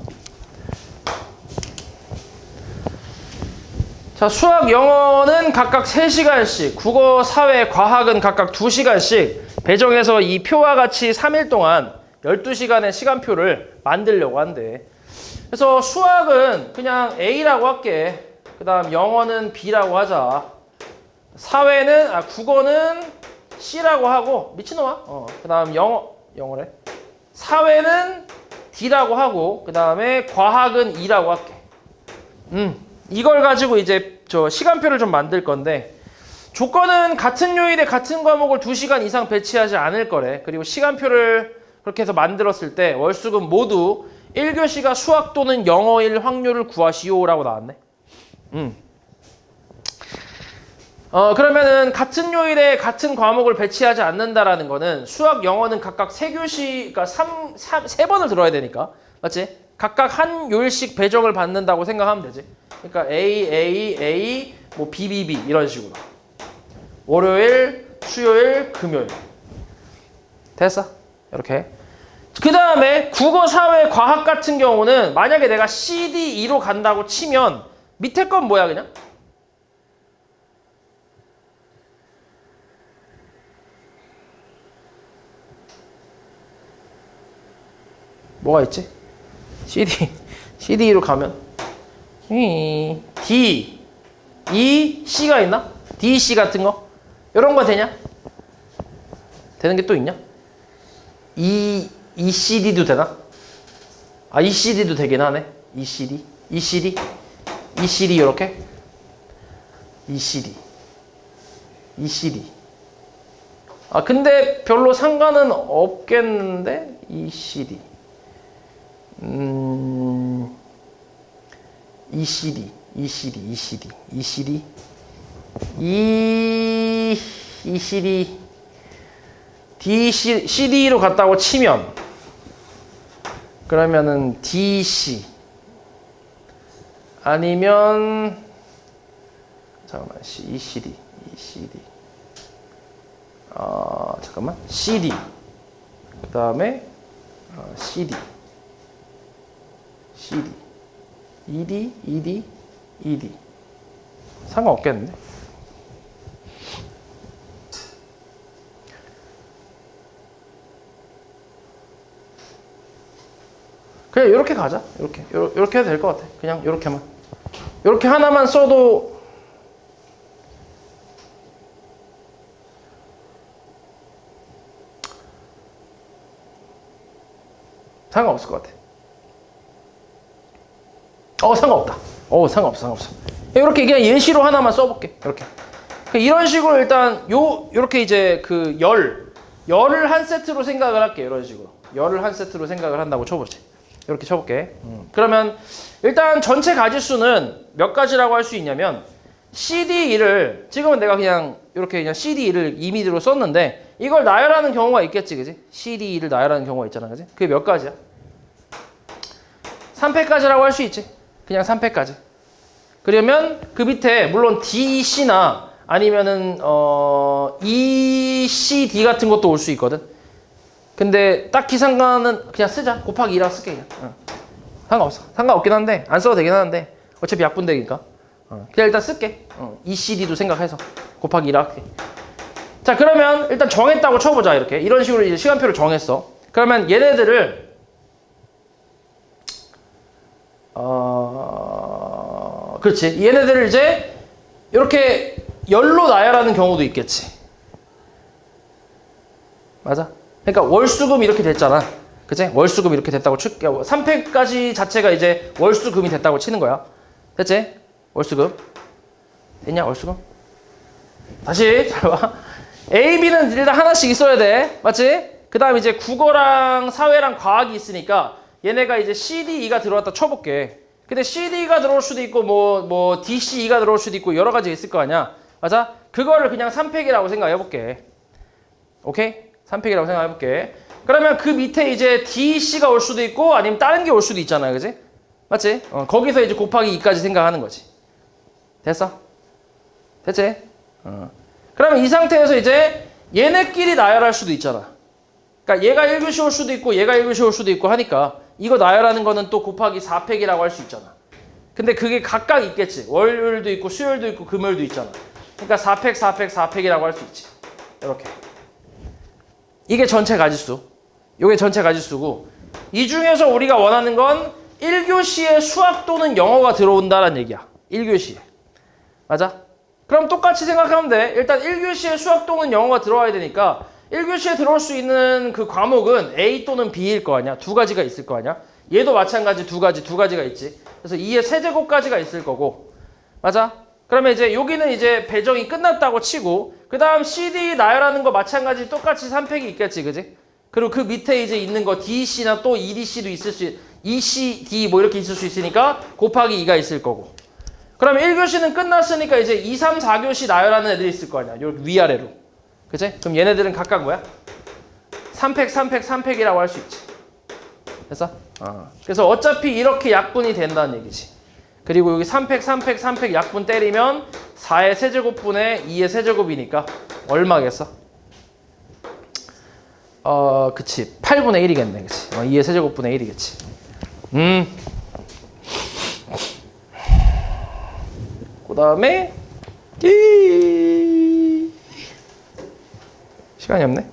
자, 수학, 영어는 각각 3시간씩, 국어, 사회, 과학은 각각 2시간씩 배정해서 이 표와 같이 3일 동안 12시간의 시간표를 만들려고 한대. 그래서 수학은 그냥 A라고 할게. 그 다음 영어는 B라고 하자. 국어는 C라고 하고, 미친놈아. 그 다음 영어래. 사회는 D라고 하고, 그 다음에 과학은 E라고 할게. 이걸 가지고 이제 저 시간표를 좀 만들 건데, 조건은 같은 요일에 같은 과목을 2시간 이상 배치하지 않을 거래. 그리고 시간표를 그렇게 해서 만들었을 때 월수금 모두 1교시가 수학 또는 영어일 확률을 구하시오라고 나왔네. 그러면은 같은 요일에 같은 과목을 배치하지 않는다라는 거는 수학, 영어는 각각 3교시, 그러니까 3번을 들어야 되니까. 맞지? 각각 한 요일씩 배정을 받는다고 생각하면 되지. 그러니까 A, 뭐 B 이런 식으로. 월요일, 수요일, 금요일. 됐어? 이렇게. 그 다음에 국어, 사회, 과학 같은 경우는 만약에 내가 CDE로 간다고 치면 밑에 건 뭐야 그냥? 뭐가 있지? CDE로 가면 D, E, C가 있나? D, C 같은 거? 이런 거 되냐? 되는 게 또 있냐? ECD도 되나? 아, ECD도 되긴 하네. ECD, ECD, ECD 이렇게? ECD, ECD. 아, 근데 별로 상관은 없겠는데? ECD. ECD, ECD, ECD, ECD, ECD, CD로 갔다고 치면 그러면은 DC 아니면 잠깐만 ECD, ECD 잠깐만 CD 그 다음에 CD, CD, ED, ED, ED 상관없겠는데? 그냥 이렇게 가자. 이렇게 해도 될 것 같아. 그냥 이렇게만. 이렇게 하나만 써도 상관없을 것 같아. 상관없다. 상관없어. 이렇게 그냥 예시로 하나만 써볼게. 이렇게. 이런 식으로 일단 요렇게 이제 그 열을 한 세트로 생각을 할게. 이런 식으로. 열을 한 세트로 생각을 한다고 쳐보지. 이렇게 쳐볼게. 그러면 일단 전체 가지수는 몇 가지라고 할 수 있냐면 CD2를 지금은 내가 그냥 이렇게 그냥 CD2를 임의대로 썼는데 이걸 나열하는 경우가 있겠지, 그지? CD2를 나열하는 경우가 있잖아, 그지? 그게 몇 가지야? 3팩까지라고 할 수 있지. 그냥 3팩까지. 그러면 그 밑에 물론 DC나 아니면은 ECD 같은 것도 올 수 있거든. 근데 딱히 상관은 그냥 쓰자. 곱하기 2랑 쓸게 그냥. 상관없어. 상관없긴 한데 안 써도 되긴 하는데 어차피 약분되니까. 그냥 일단 쓸게. ECD도 생각해서 곱하기 2랑 할게. 자, 그러면 일단 정했다고 쳐보자. 이렇게 이런 식으로 이제 시간표를 정했어. 그러면 얘네들을 그렇지. 얘네들을 이제 이렇게 열로 나열하는 경우도 있겠지. 맞아? 그러니까 월수금 이렇게 됐잖아. 그치? 월수금 이렇게 됐다고 칠게. 3팩까지 자체가 이제 월수금이 됐다고 치는 거야. 됐지? 월수금. 됐냐? 월수금? 다시 잘 봐. A, B는 일단 하나씩 있어야 돼. 맞지? 그 다음 이제 국어랑 사회랑 과학이 있으니까 얘네가 이제 CDE가 들어왔다 쳐볼게. 근데 CDE가 들어올 수도 있고 뭐 DCE가 들어올 수도 있고 여러 가지 있을 거 아니야. 맞아? 그거를 그냥 3팩이라고 생각해볼게. 오케이? 3팩이라고 생각해볼게. 그러면 그 밑에 이제 DC가 올 수도 있고 아니면 다른 게 올 수도 있잖아요. 그지? 맞지? 거기서 이제 곱하기 2까지 생각하는 거지. 됐어? 됐지? 그러면 이 상태에서 이제 얘네끼리 나열할 수도 있잖아. 그러니까 얘가 1교시 올 수도 있고 얘가 1교시 올 수도 있고 하니까 이거 나열하는 거는 또 곱하기 4팩이라고 할 수 있잖아. 근데 그게 각각 있겠지. 월요일도 있고 수요일도 있고 금요일도 있잖아. 그러니까 4팩, 4팩, 4팩이라고 할 수 있지. 이렇게. 이게 전체 가지수. 이게 전체 가지수고 이 중에서 우리가 원하는 건 1교시에 수학 또는 영어가 들어온다는 얘기야. 1교시에. 맞아? 그럼 똑같이 생각하면 돼. 일단 1교시에 수학 또는 영어가 들어와야 되니까 1교시에 들어올 수 있는 그 과목은 A 또는 B일 거 아니야. 두 가지가 있을 거 아니야. 얘도 마찬가지 두 가지가 있지. 그래서 2의 세제곱까지가 있을 거고. 맞아? 그러면 이제 여기는 이제 배정이 끝났다고 치고 그 다음 CD 나열하는 거 마찬가지 똑같이 3팩이 있겠지. 그지? 그리고 그 밑에 이제 있는 거 DC나 또 EDC도 있을 수 ECD 뭐 이렇게 있을 수 있으니까 곱하기 2가 있을 거고. 그러면 1교시는 끝났으니까 이제 2, 3, 4교시 나열하는 애들이 있을 거 아니야. 이렇게 위아래로. 그치? 그럼 얘네들은 각각 뭐야? 3팩, 3팩, 3팩이라고 할 수 있지. 됐어? 그래서 어차피 이렇게 약분이 된다는 얘기지. 그리고 여기 3팩, 3팩, 3팩 약분 때리면 4의 세제곱분의 2의 세제곱이니까 얼마겠어? 그치. 8분의 1이겠네. 그치. 2의 세제곱분의 1이겠지. 그 다음에 시간이 없네.